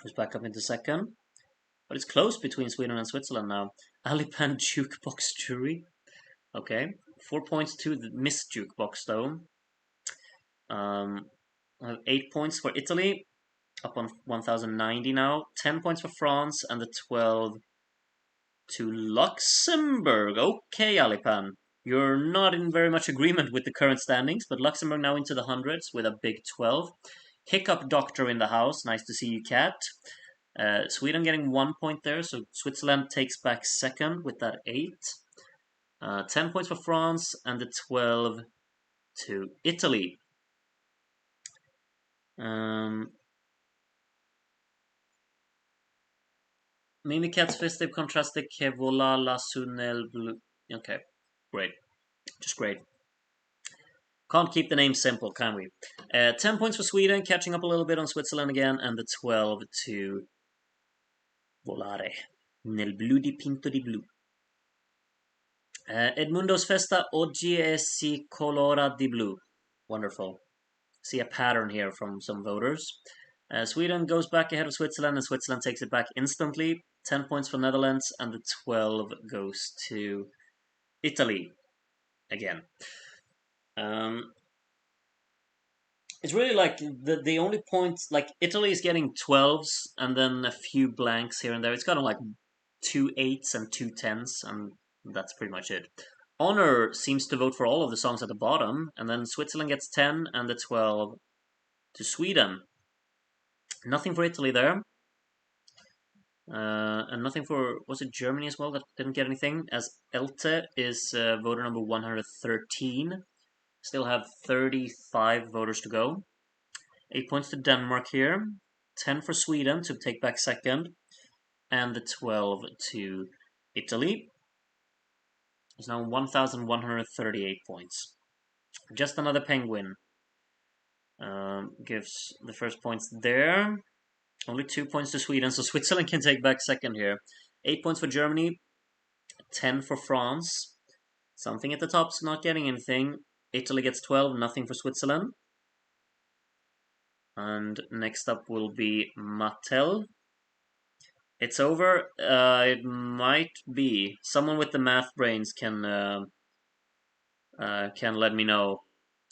who's back up into second. But it's close between Sweden and Switzerland now. Alipan Jukebox Jury. Okay. 4 points to the Miss Jukebox, though. 8 points for Italy, up on 1,090 now. 10 points for France, and the 12 to Luxembourg. Okay, Alipan. You're not in very much agreement with the current standings, but Luxembourg now into the hundreds with a big 12. Hiccup Doctor in the house. Nice to see you, Cat. Sweden getting 1 point there, so Switzerland takes back second with that 8. 10 points for France, and the 12 to Italy. Mimikat's festive contraste che volala su nel blu. Okay, great. Just great. Can't keep the name simple, can we? 10 points for Sweden, catching up a little bit on Switzerland again, and the 12 to volare nel blu dipinto di blu. Edmundo's festa oggi si colora di blu. Wonderful. See a pattern here from some voters. Sweden goes back ahead of Switzerland, and Switzerland takes it back instantly. 10 points for Netherlands, and the 12 goes to Italy again. It's really like the only points, like Italy is getting 12s and then a few blanks here and there. It's got like 2 8s and 2 10s, and that's pretty much it. Honor seems to vote for all of the songs at the bottom, and then Switzerland gets 10 and the 12 to Sweden. Nothing for Italy there. And nothing for, was it Germany as well that didn't get anything? As Elte is voter number 113. Still have 35 voters to go. 8 points to Denmark here. 10 for Sweden to take back second. And the 12 to Italy. It's now 1,138 points. Just another penguin. Gives the first points there. Only 2 points to Sweden, so Switzerland can take back second here. 8 points for Germany. 10 for France. Something at the top's not getting anything. Italy gets 12, nothing for Switzerland. And next up will be Mattel. It's over. It might be. Someone with the math brains can let me know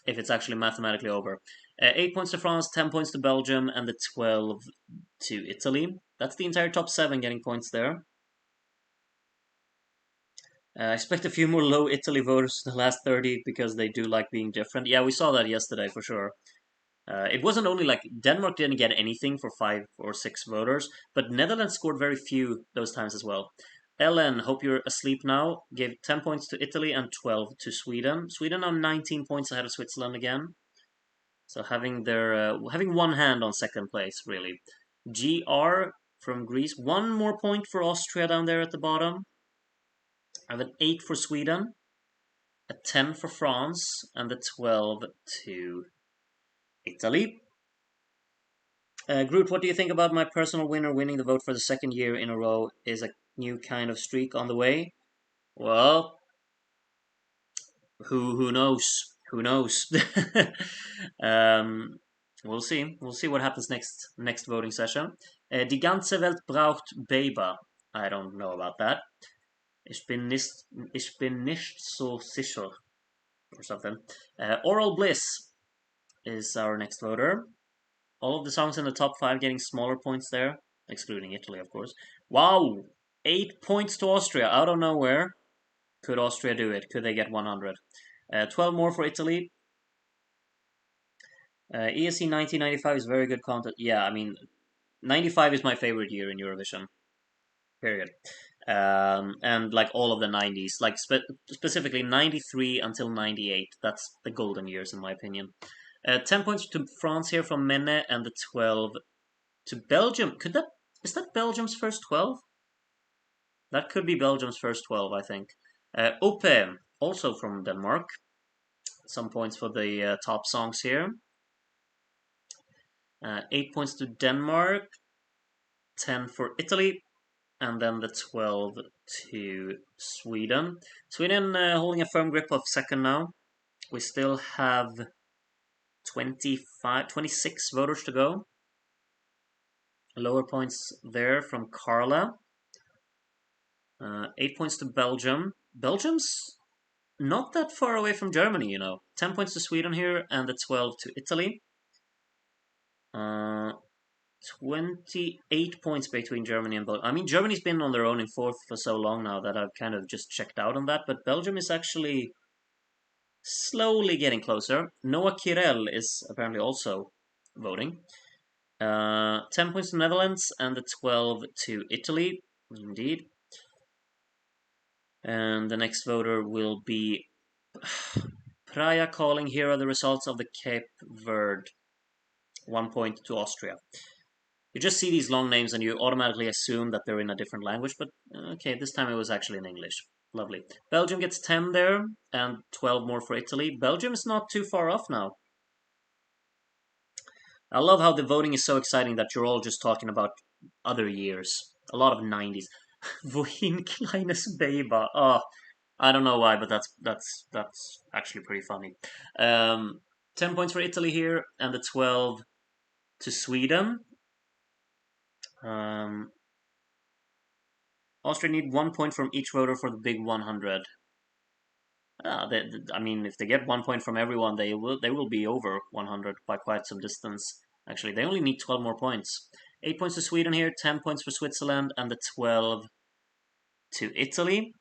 if it's actually mathematically over. 8 points to France, 10 points to Belgium, and the 12 to Italy. That's the entire top 7 getting points there. I expect a few more low Italy voters in the last 30 because they do like being different. Yeah, we saw that yesterday for sure. It wasn't only like Denmark didn't get anything for 5 or 6 voters, but Netherlands scored very few those times as well. Ellen, hope you're asleep now, gave 10 points to Italy and 12 to Sweden. Sweden are 19 points ahead of Switzerland again. So having their having one hand on second place, really. GR from Greece, 1 more point for Austria down there at the bottom. I have an 8 for Sweden, a 10 for France, and the 12 to Italy. Groot, what do you think about my personal winner winning the vote for the second year in a row? Is a new kind of streak on the way? Well, who knows? Who knows? We'll see. We'll see what happens next voting session. Die ganze Welt braucht Baber. I don't know about that. Ich bin nicht so sicher. Or something. Oral Bliss is our next voter. All of the songs in the top 5 getting smaller points there, excluding Italy, of course. Wow! 8 points to Austria out of nowhere. Could Austria do it? Could they get 100? 12 more for Italy. ESC 1995 is very good content. Yeah, I mean, 95 is my favorite year in Eurovision. Period. And like all of the 90s, like specifically 93 until 98. That's the golden years in my opinion. 10 points to France here from Mene, and the 12 to Belgium. Is that Belgium's first 12? That could be Belgium's first 12, I think. Ope, also from Denmark. Some points for the top songs here. 8 points to Denmark, 10 for Italy, and then the 12 to Sweden. Sweden holding a firm grip of second now. We still have 26 voters to go. Lower points there from Carla. 8 points to Belgium. Belgium's not that far away from Germany, you know. 10 points to Sweden here, and the 12 to Italy. 28 points between Germany and Belgium. I mean, Germany's been on their own in fourth for so long now that I've kind of just checked out on that, but Belgium is actually slowly getting closer. Noah Kirel is apparently also voting. 10 points to Netherlands and the 12 to Italy. Indeed. And the next voter will be Praia calling. Here are the results of the Cape Verde. 1 point to Austria. You just see these long names and you automatically assume that they're in a different language, but okay, this time it was actually in English. Lovely. Belgium gets 10 there, and 12 more for Italy. Belgium is not too far off now. I love how the voting is so exciting that you're all just talking about other years. A lot of 90s. Wohin kleines Baby. Oh, I don't know why, but that's actually pretty funny. 10 points for Italy here, and the 12 to Sweden. Austria need 1 point from each voter for the big 100. I mean, if they get 1 point from everyone, they will be over 100 by quite some distance. Actually, they only need 12 more points. 8 points to Sweden here, 10 points for Switzerland, and the 12 to Italy.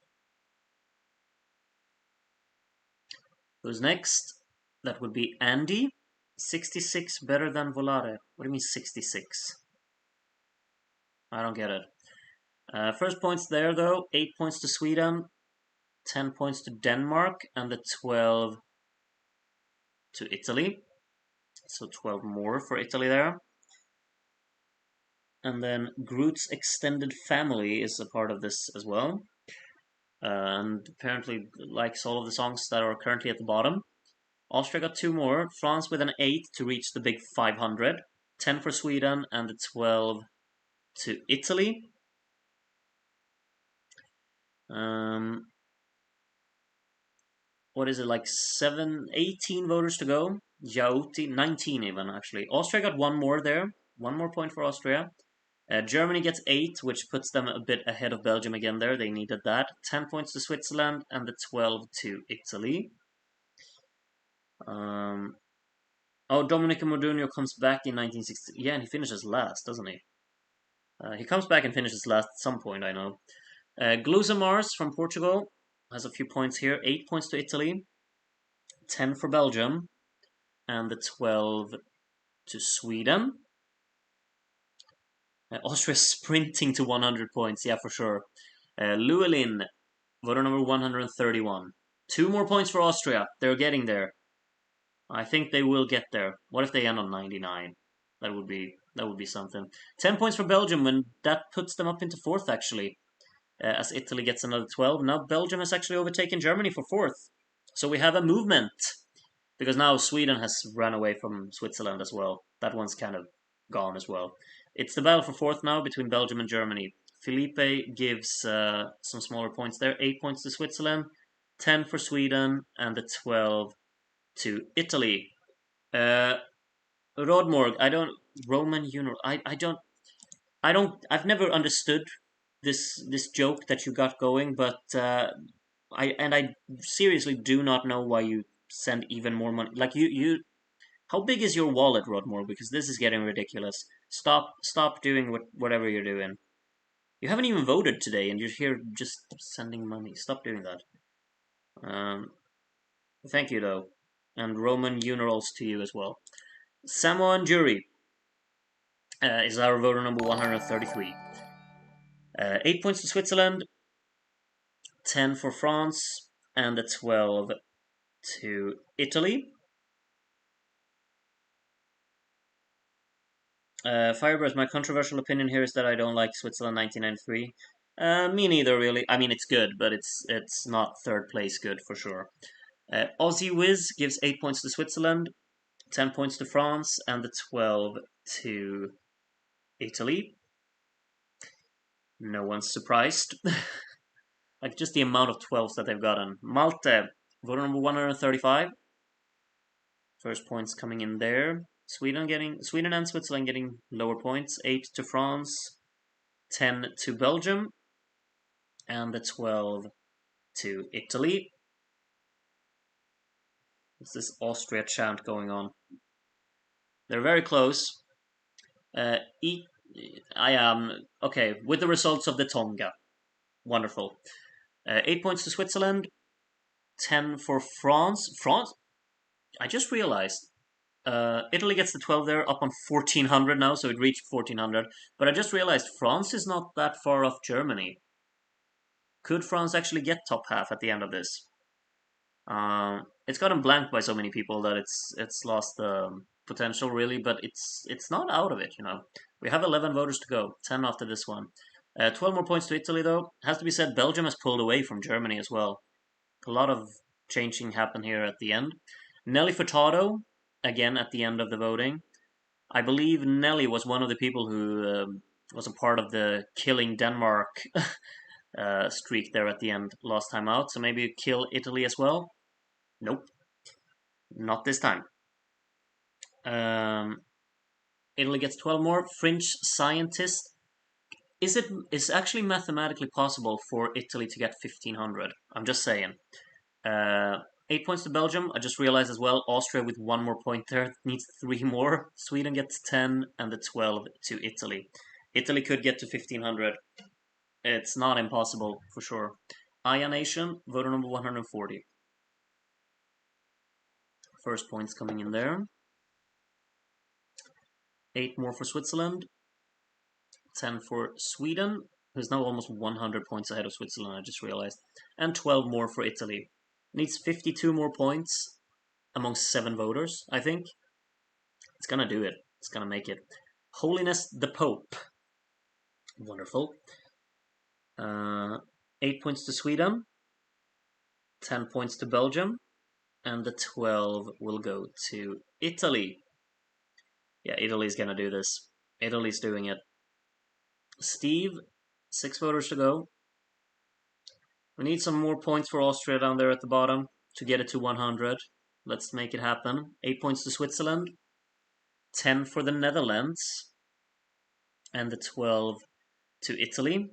Who's next? That would be Andy. 66 better than Volare. What do you mean 66? I don't get it. First points there though, 8 points to Sweden, 10 points to Denmark, and the 12 to Italy. So 12 more for Italy there. And then Groot's extended family is a part of this as well. And apparently likes all of the songs that are currently at the bottom. Austria got 2 more. France with an 8 to reach the big 500. 10 for Sweden and the 12 to Italy. What is it, like 18 voters to go? Jauti, 19 even, actually. Austria got 1 more there. 1 more point for Austria. Germany gets 8, which puts them a bit ahead of Belgium again there. They needed that. 10 points to Switzerland and the 12 to Italy. Domenico Modugno comes back in 1960. Yeah, and he finishes last, doesn't he? He comes back and finishes last at some point, I know. Glusamars from Portugal has a few points here. 8 points to Italy. 10 for Belgium. And the 12 to Sweden. Austria sprinting to 100 points, yeah, for sure. Llewellyn, voter number 131. 2 more points for Austria. They're getting there. I think they will get there. What if they end on 99? That would be something. 10 points for Belgium, and that puts them up into 4th, actually. As Italy gets another 12. Now Belgium has actually overtaken Germany for 4th. So we have a movement. Because now Sweden has run away from Switzerland as well. That one's kind of gone as well. It's the battle for 4th now between Belgium and Germany. Felipe gives some smaller points there. 8 points to Switzerland, 10 for Sweden, and the 12 to Italy. Rodmorg, Roman Union, I've never understood this joke that you got going, but I seriously do not know why you send even more money. Like how big is your wallet, Rodmore? Because this is getting ridiculous. Stop doing whatever you're doing. You haven't even voted today, and you're here just sending money. Stop doing that. Thank you though, and Roman numerals to you as well. Samoan jury is our voter number 133. 8 points to Switzerland, 10 for France, and the 12 to Italy. Firebirds, my controversial opinion here is that I don't like Switzerland 1993. Me neither, really. I mean, it's good, but it's not 3rd place good for sure. Aussie Wiz gives 8 points to Switzerland, 10 points to France, and the 12 to Italy. No one's surprised. Like just the amount of 12s that they've gotten. Malte, voter number 135. First points coming in there. Sweden and Switzerland getting lower points. 8 to France, 10 to Belgium, and the 12 to Italy. What's this Austria chant going on? They're very close. I am okay with the results of the Tonga. Wonderful. 8 points to Switzerland, 10 for France. France? I just realized Italy gets the 12 there, up on 1400 now, so it reached 1400. But I just realized France is not that far off Germany. Could France actually get top half at the end of this? It's gotten blanked by so many people that it's lost potential really, but it's not out of it. We have 11 voters to go, 10 after this one. 12 more points to Italy though. Has to be said, Belgium has pulled away from Germany as well. A lot of changing happened here at the end. Nelly Furtado, again at the end of the voting. I believe Nelly was one of the people who was a part of the killing Denmark streak there at the end last time out. So maybe kill Italy as well. Nope, not this time. Um, Italy gets 12 more. French scientist. Is actually mathematically possible for Italy to get 1500? I'm just saying. 8 points to Belgium. I just realized as well, Austria with 1 more point there needs 3 more. Sweden gets 10 and the 12 to Italy. Italy could get to 1500. It's not impossible for sure. Aya Nation, voter number 140. First points coming in there. 8 more for Switzerland. 10 for Sweden, who's now almost 100 points ahead of Switzerland, I just realized. And 12 more for Italy. Needs 52 more points among 7 voters, I think. It's gonna do it. It's gonna make it. Holiness the Pope. Wonderful. 8 points to Sweden. 10 points to Belgium. And the 12 will go to Italy. Yeah, Italy's gonna do this. Italy's doing it. Steve, 6 voters to go. We need some more points for Austria down there at the bottom to get it to 100. Let's make it happen. 8 points to Switzerland. 10 for the Netherlands. And the 12 to Italy.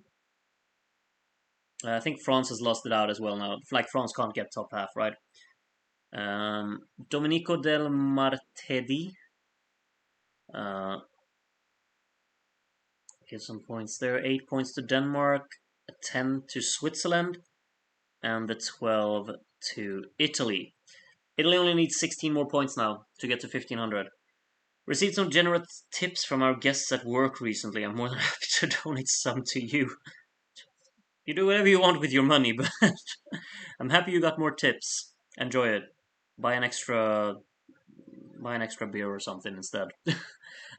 I think France has lost it out as well now. Like, France can't get top half, right? Domenico del Martedi. Get some points there. 8 points to Denmark. 10 to Switzerland. And the 12 to Italy. Italy only needs 16 more points now to get to 1500. Received some generous tips from our guests at work recently. I'm more than happy to donate some to you. You do whatever you want with your money, but I'm happy you got more tips. Enjoy it. Buy an extra beer or something instead.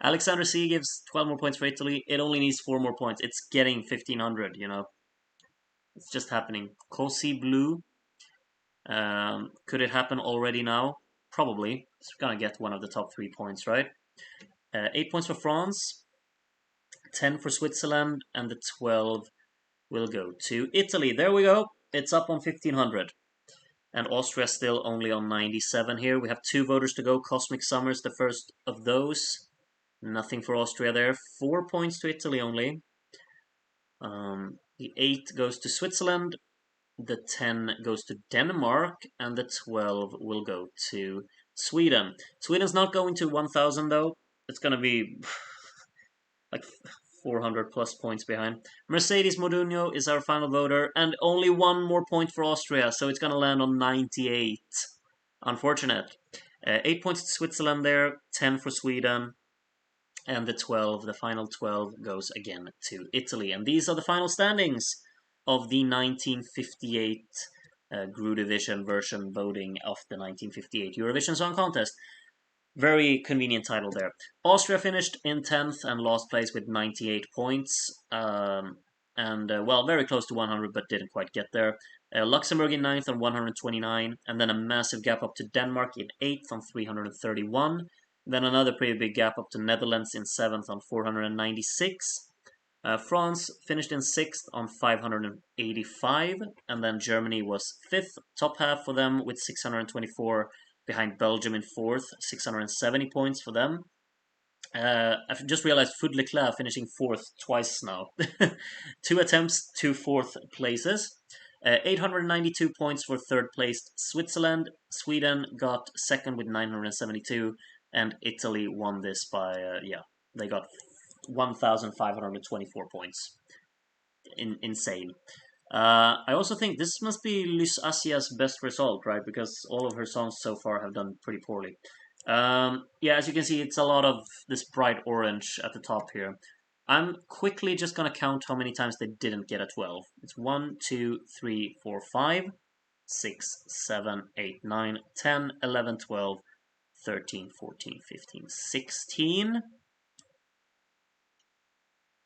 Alexander C gives 12 more points for Italy. It only needs 4 more points. It's getting 1500, It's just happening. Cosi Blue. Could it happen already now? Probably. It's gonna get one of the top 3 points, right? 8 points for France. 10 for Switzerland. And the 12 will go to Italy. There we go. It's up on 1500. And Austria still only on 97 here. We have 2 voters to go. Cosmic Summers, the first of those. Nothing for Austria there. 4 points to Italy only. The 8 goes to Switzerland. The 10 goes to Denmark. And the 12 will go to Sweden. Sweden's not going to 1000 though. It's going to be like 400 plus points behind. Mercedes Modugno is our final voter, and only 1 more point for Austria, so it's going to land on 98. Unfortunate. 8 points to Switzerland there, 10 for Sweden, and the final 12 goes again to Italy. And these are the final standings of the 1958 GRU Division version voting of the 1958 Eurovision Song Contest. Very convenient title there. Austria finished in 10th and lost place with 98 points. Well, very close to 100, but didn't quite get there. Luxembourg in 9th on 129, and then a massive gap up to Denmark in 8th on 331. Then another pretty big gap up to Netherlands in 7th on 496. France finished in 6th on 585, and then Germany was 5th, top half for them with 624. Behind Belgium in 4th, 670 points for them. I've just realized Food Leclerc finishing 4th twice now. 2 attempts, 2 4th places. 892 points for 3rd placed Switzerland. Sweden got 2nd with 972. And Italy won this by, they got 1,524 points. Insane. I also think this must be Lys Asia's best result, right? Because all of her songs so far have done pretty poorly. Yeah, as you can see, it's a lot of this bright orange at the top here. I'm quickly just going to count how many times they didn't get a 12. It's 1, 2, 3, 4, 5. 6, 7, 8, 9, 10, 11, 12, 13, 14, 15, 16.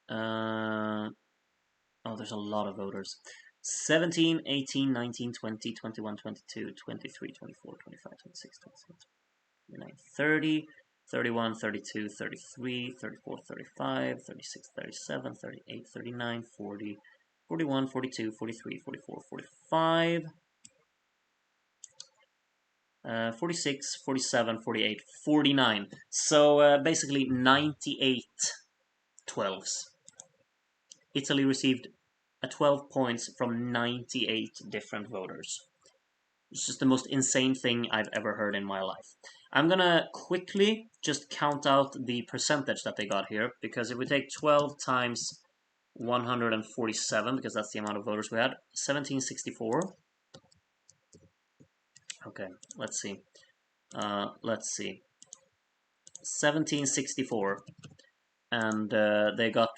Oh, there's a lot of voters. 17, 18, 19, 20, 21, 22, 23, 24, 25, 26, 27, 29, 30, 31, 32, 33, 34, 35, 36, 37, 38, 39, 40, 41, 42, 43, 44, 45, 46, 47, 48, 49. So basically 98 12s. Italy received 12 points from 98 different voters. It's just the most insane thing I've ever heard in my life. I'm gonna quickly just count out the percentage that they got here, because if we take 12 times 147, because that's the amount of voters we had, 1764. Okay, let's see. Let's see. 1764. And they got...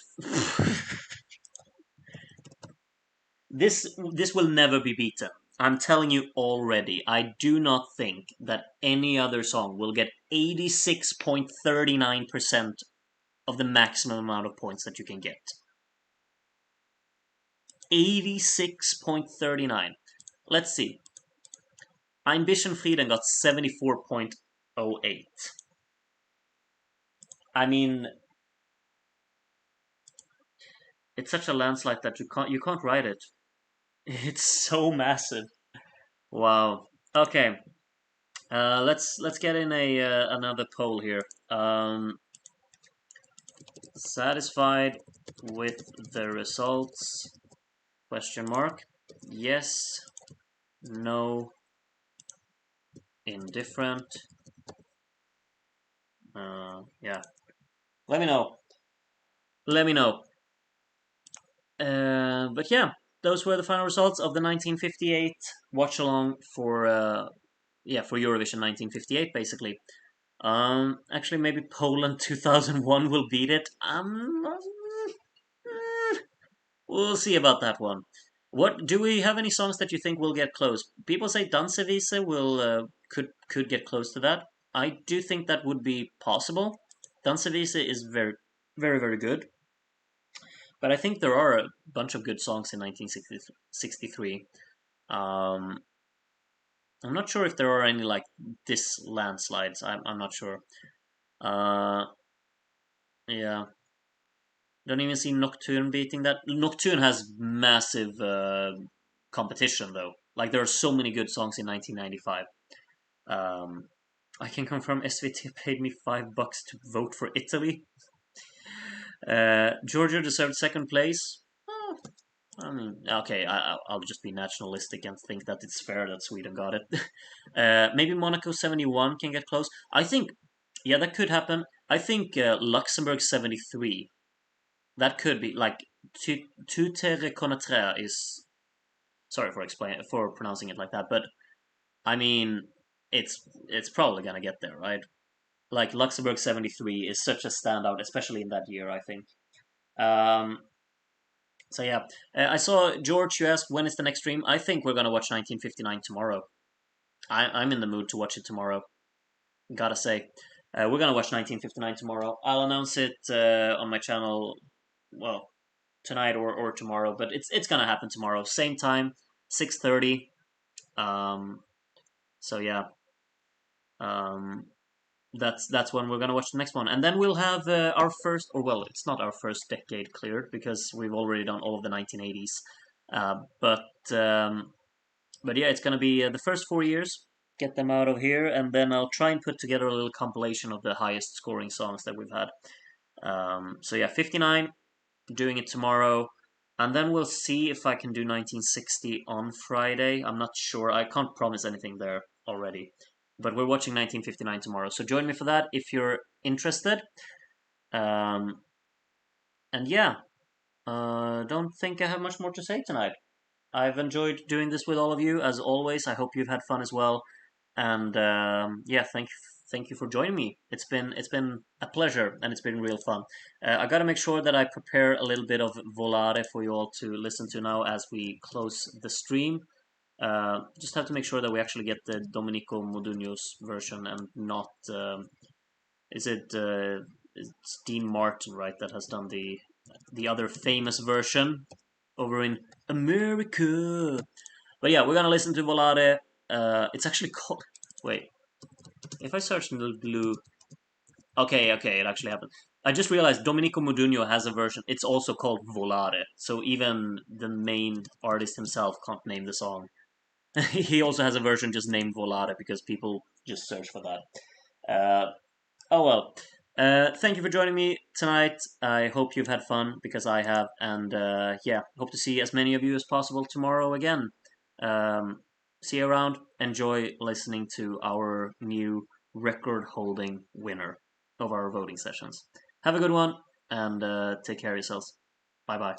This will never be beaten. I'm telling you already. I do not think that any other song will get 86.39% of the maximum amount of points that you can get. 86.39. Let's see. Ambition Frieden got 74.08. I mean, it's such a landslide that you can't write it. It's so massive. Wow. Okay. Let's get in a another poll here. Satisfied with the results? Question mark. Yes. No. Indifferent. Yeah. Let me know. Let me know. But yeah, those were the final results of the 1958 watch along for for Eurovision 1958, basically. Actually, maybe Poland 2001 will beat it. We'll see about that one. What do we have any songs that you think will get close? People say Dansevise will could get close to that. I do think that would be possible. Dansevise is very, very, very good. But I think there are a bunch of good songs in 1963. Um, I'm not sure if there are any like this landslides. I'm not sure. Uh, yeah. Don't even see Nocturne beating that. Nocturne has massive competition though. Like there are so many good songs in 1995. Um, I can confirm SVT paid me $5 to vote for Italy. Georgia deserved second place. Oh, I mean, okay, I'll just be nationalistic and think that it's fair that Sweden got it. Maybe Monaco 71 can get close. I think, yeah, that could happen. I think Luxembourg 73. That could be like tu te reconnaîtrais is sorry for pronouncing it like that, but I mean it's probably gonna get there, right? Like Luxembourg 73 is such a standout, especially in that year, I think. Um, so yeah, I saw George. You asked when is the next stream. I think we're gonna watch 1959 tomorrow. I'm in the mood to watch it tomorrow. Gotta say, we're gonna watch 1959 tomorrow. I'll announce it on my channel. Well, tonight or tomorrow, but it's gonna happen tomorrow, same time, 6:30. Um, so yeah, um, that's when we're gonna watch the next one, and then we'll have our first, or well, it's not our first decade cleared because we've already done all of the 1980s, but yeah, it's gonna be the first 4 years. Get them out of here, and then I'll try and put together a little compilation of the highest scoring songs that we've had. So yeah, 59, doing it tomorrow. And then we'll see if I can do 1960 on Friday. I'm not sure. I can't promise anything there already. But we're watching 1959 tomorrow. So join me for that if you're interested. Um, and yeah, don't think I have much more to say tonight. I've enjoyed doing this with all of you, as always. I hope you've had fun as well. And yeah, thank you for joining me. It's been a pleasure and it's been real fun. I got to make sure that I prepare a little bit of Volare for you all to listen to now as we close the stream. Just have to make sure that we actually get the Domenico Modugno's version and not is it it's Dean Martin, right, that has done the other famous version over in America. But yeah, we're gonna listen to Volare. It's actually called. Wait, if I search in the blue. Okay, it actually happened. I just realized Domenico Modugno has a version. It's also called Volare, so even the main artist himself can't name the song. He also has a version just named Volare because people just search for that. Oh well. Thank you for joining me tonight. I hope you've had fun because I have, and yeah, hope to see as many of you as possible tomorrow again. See you around. Enjoy listening to our new record-holding winner of our voting sessions. Have a good one, and take care of yourselves. Bye bye.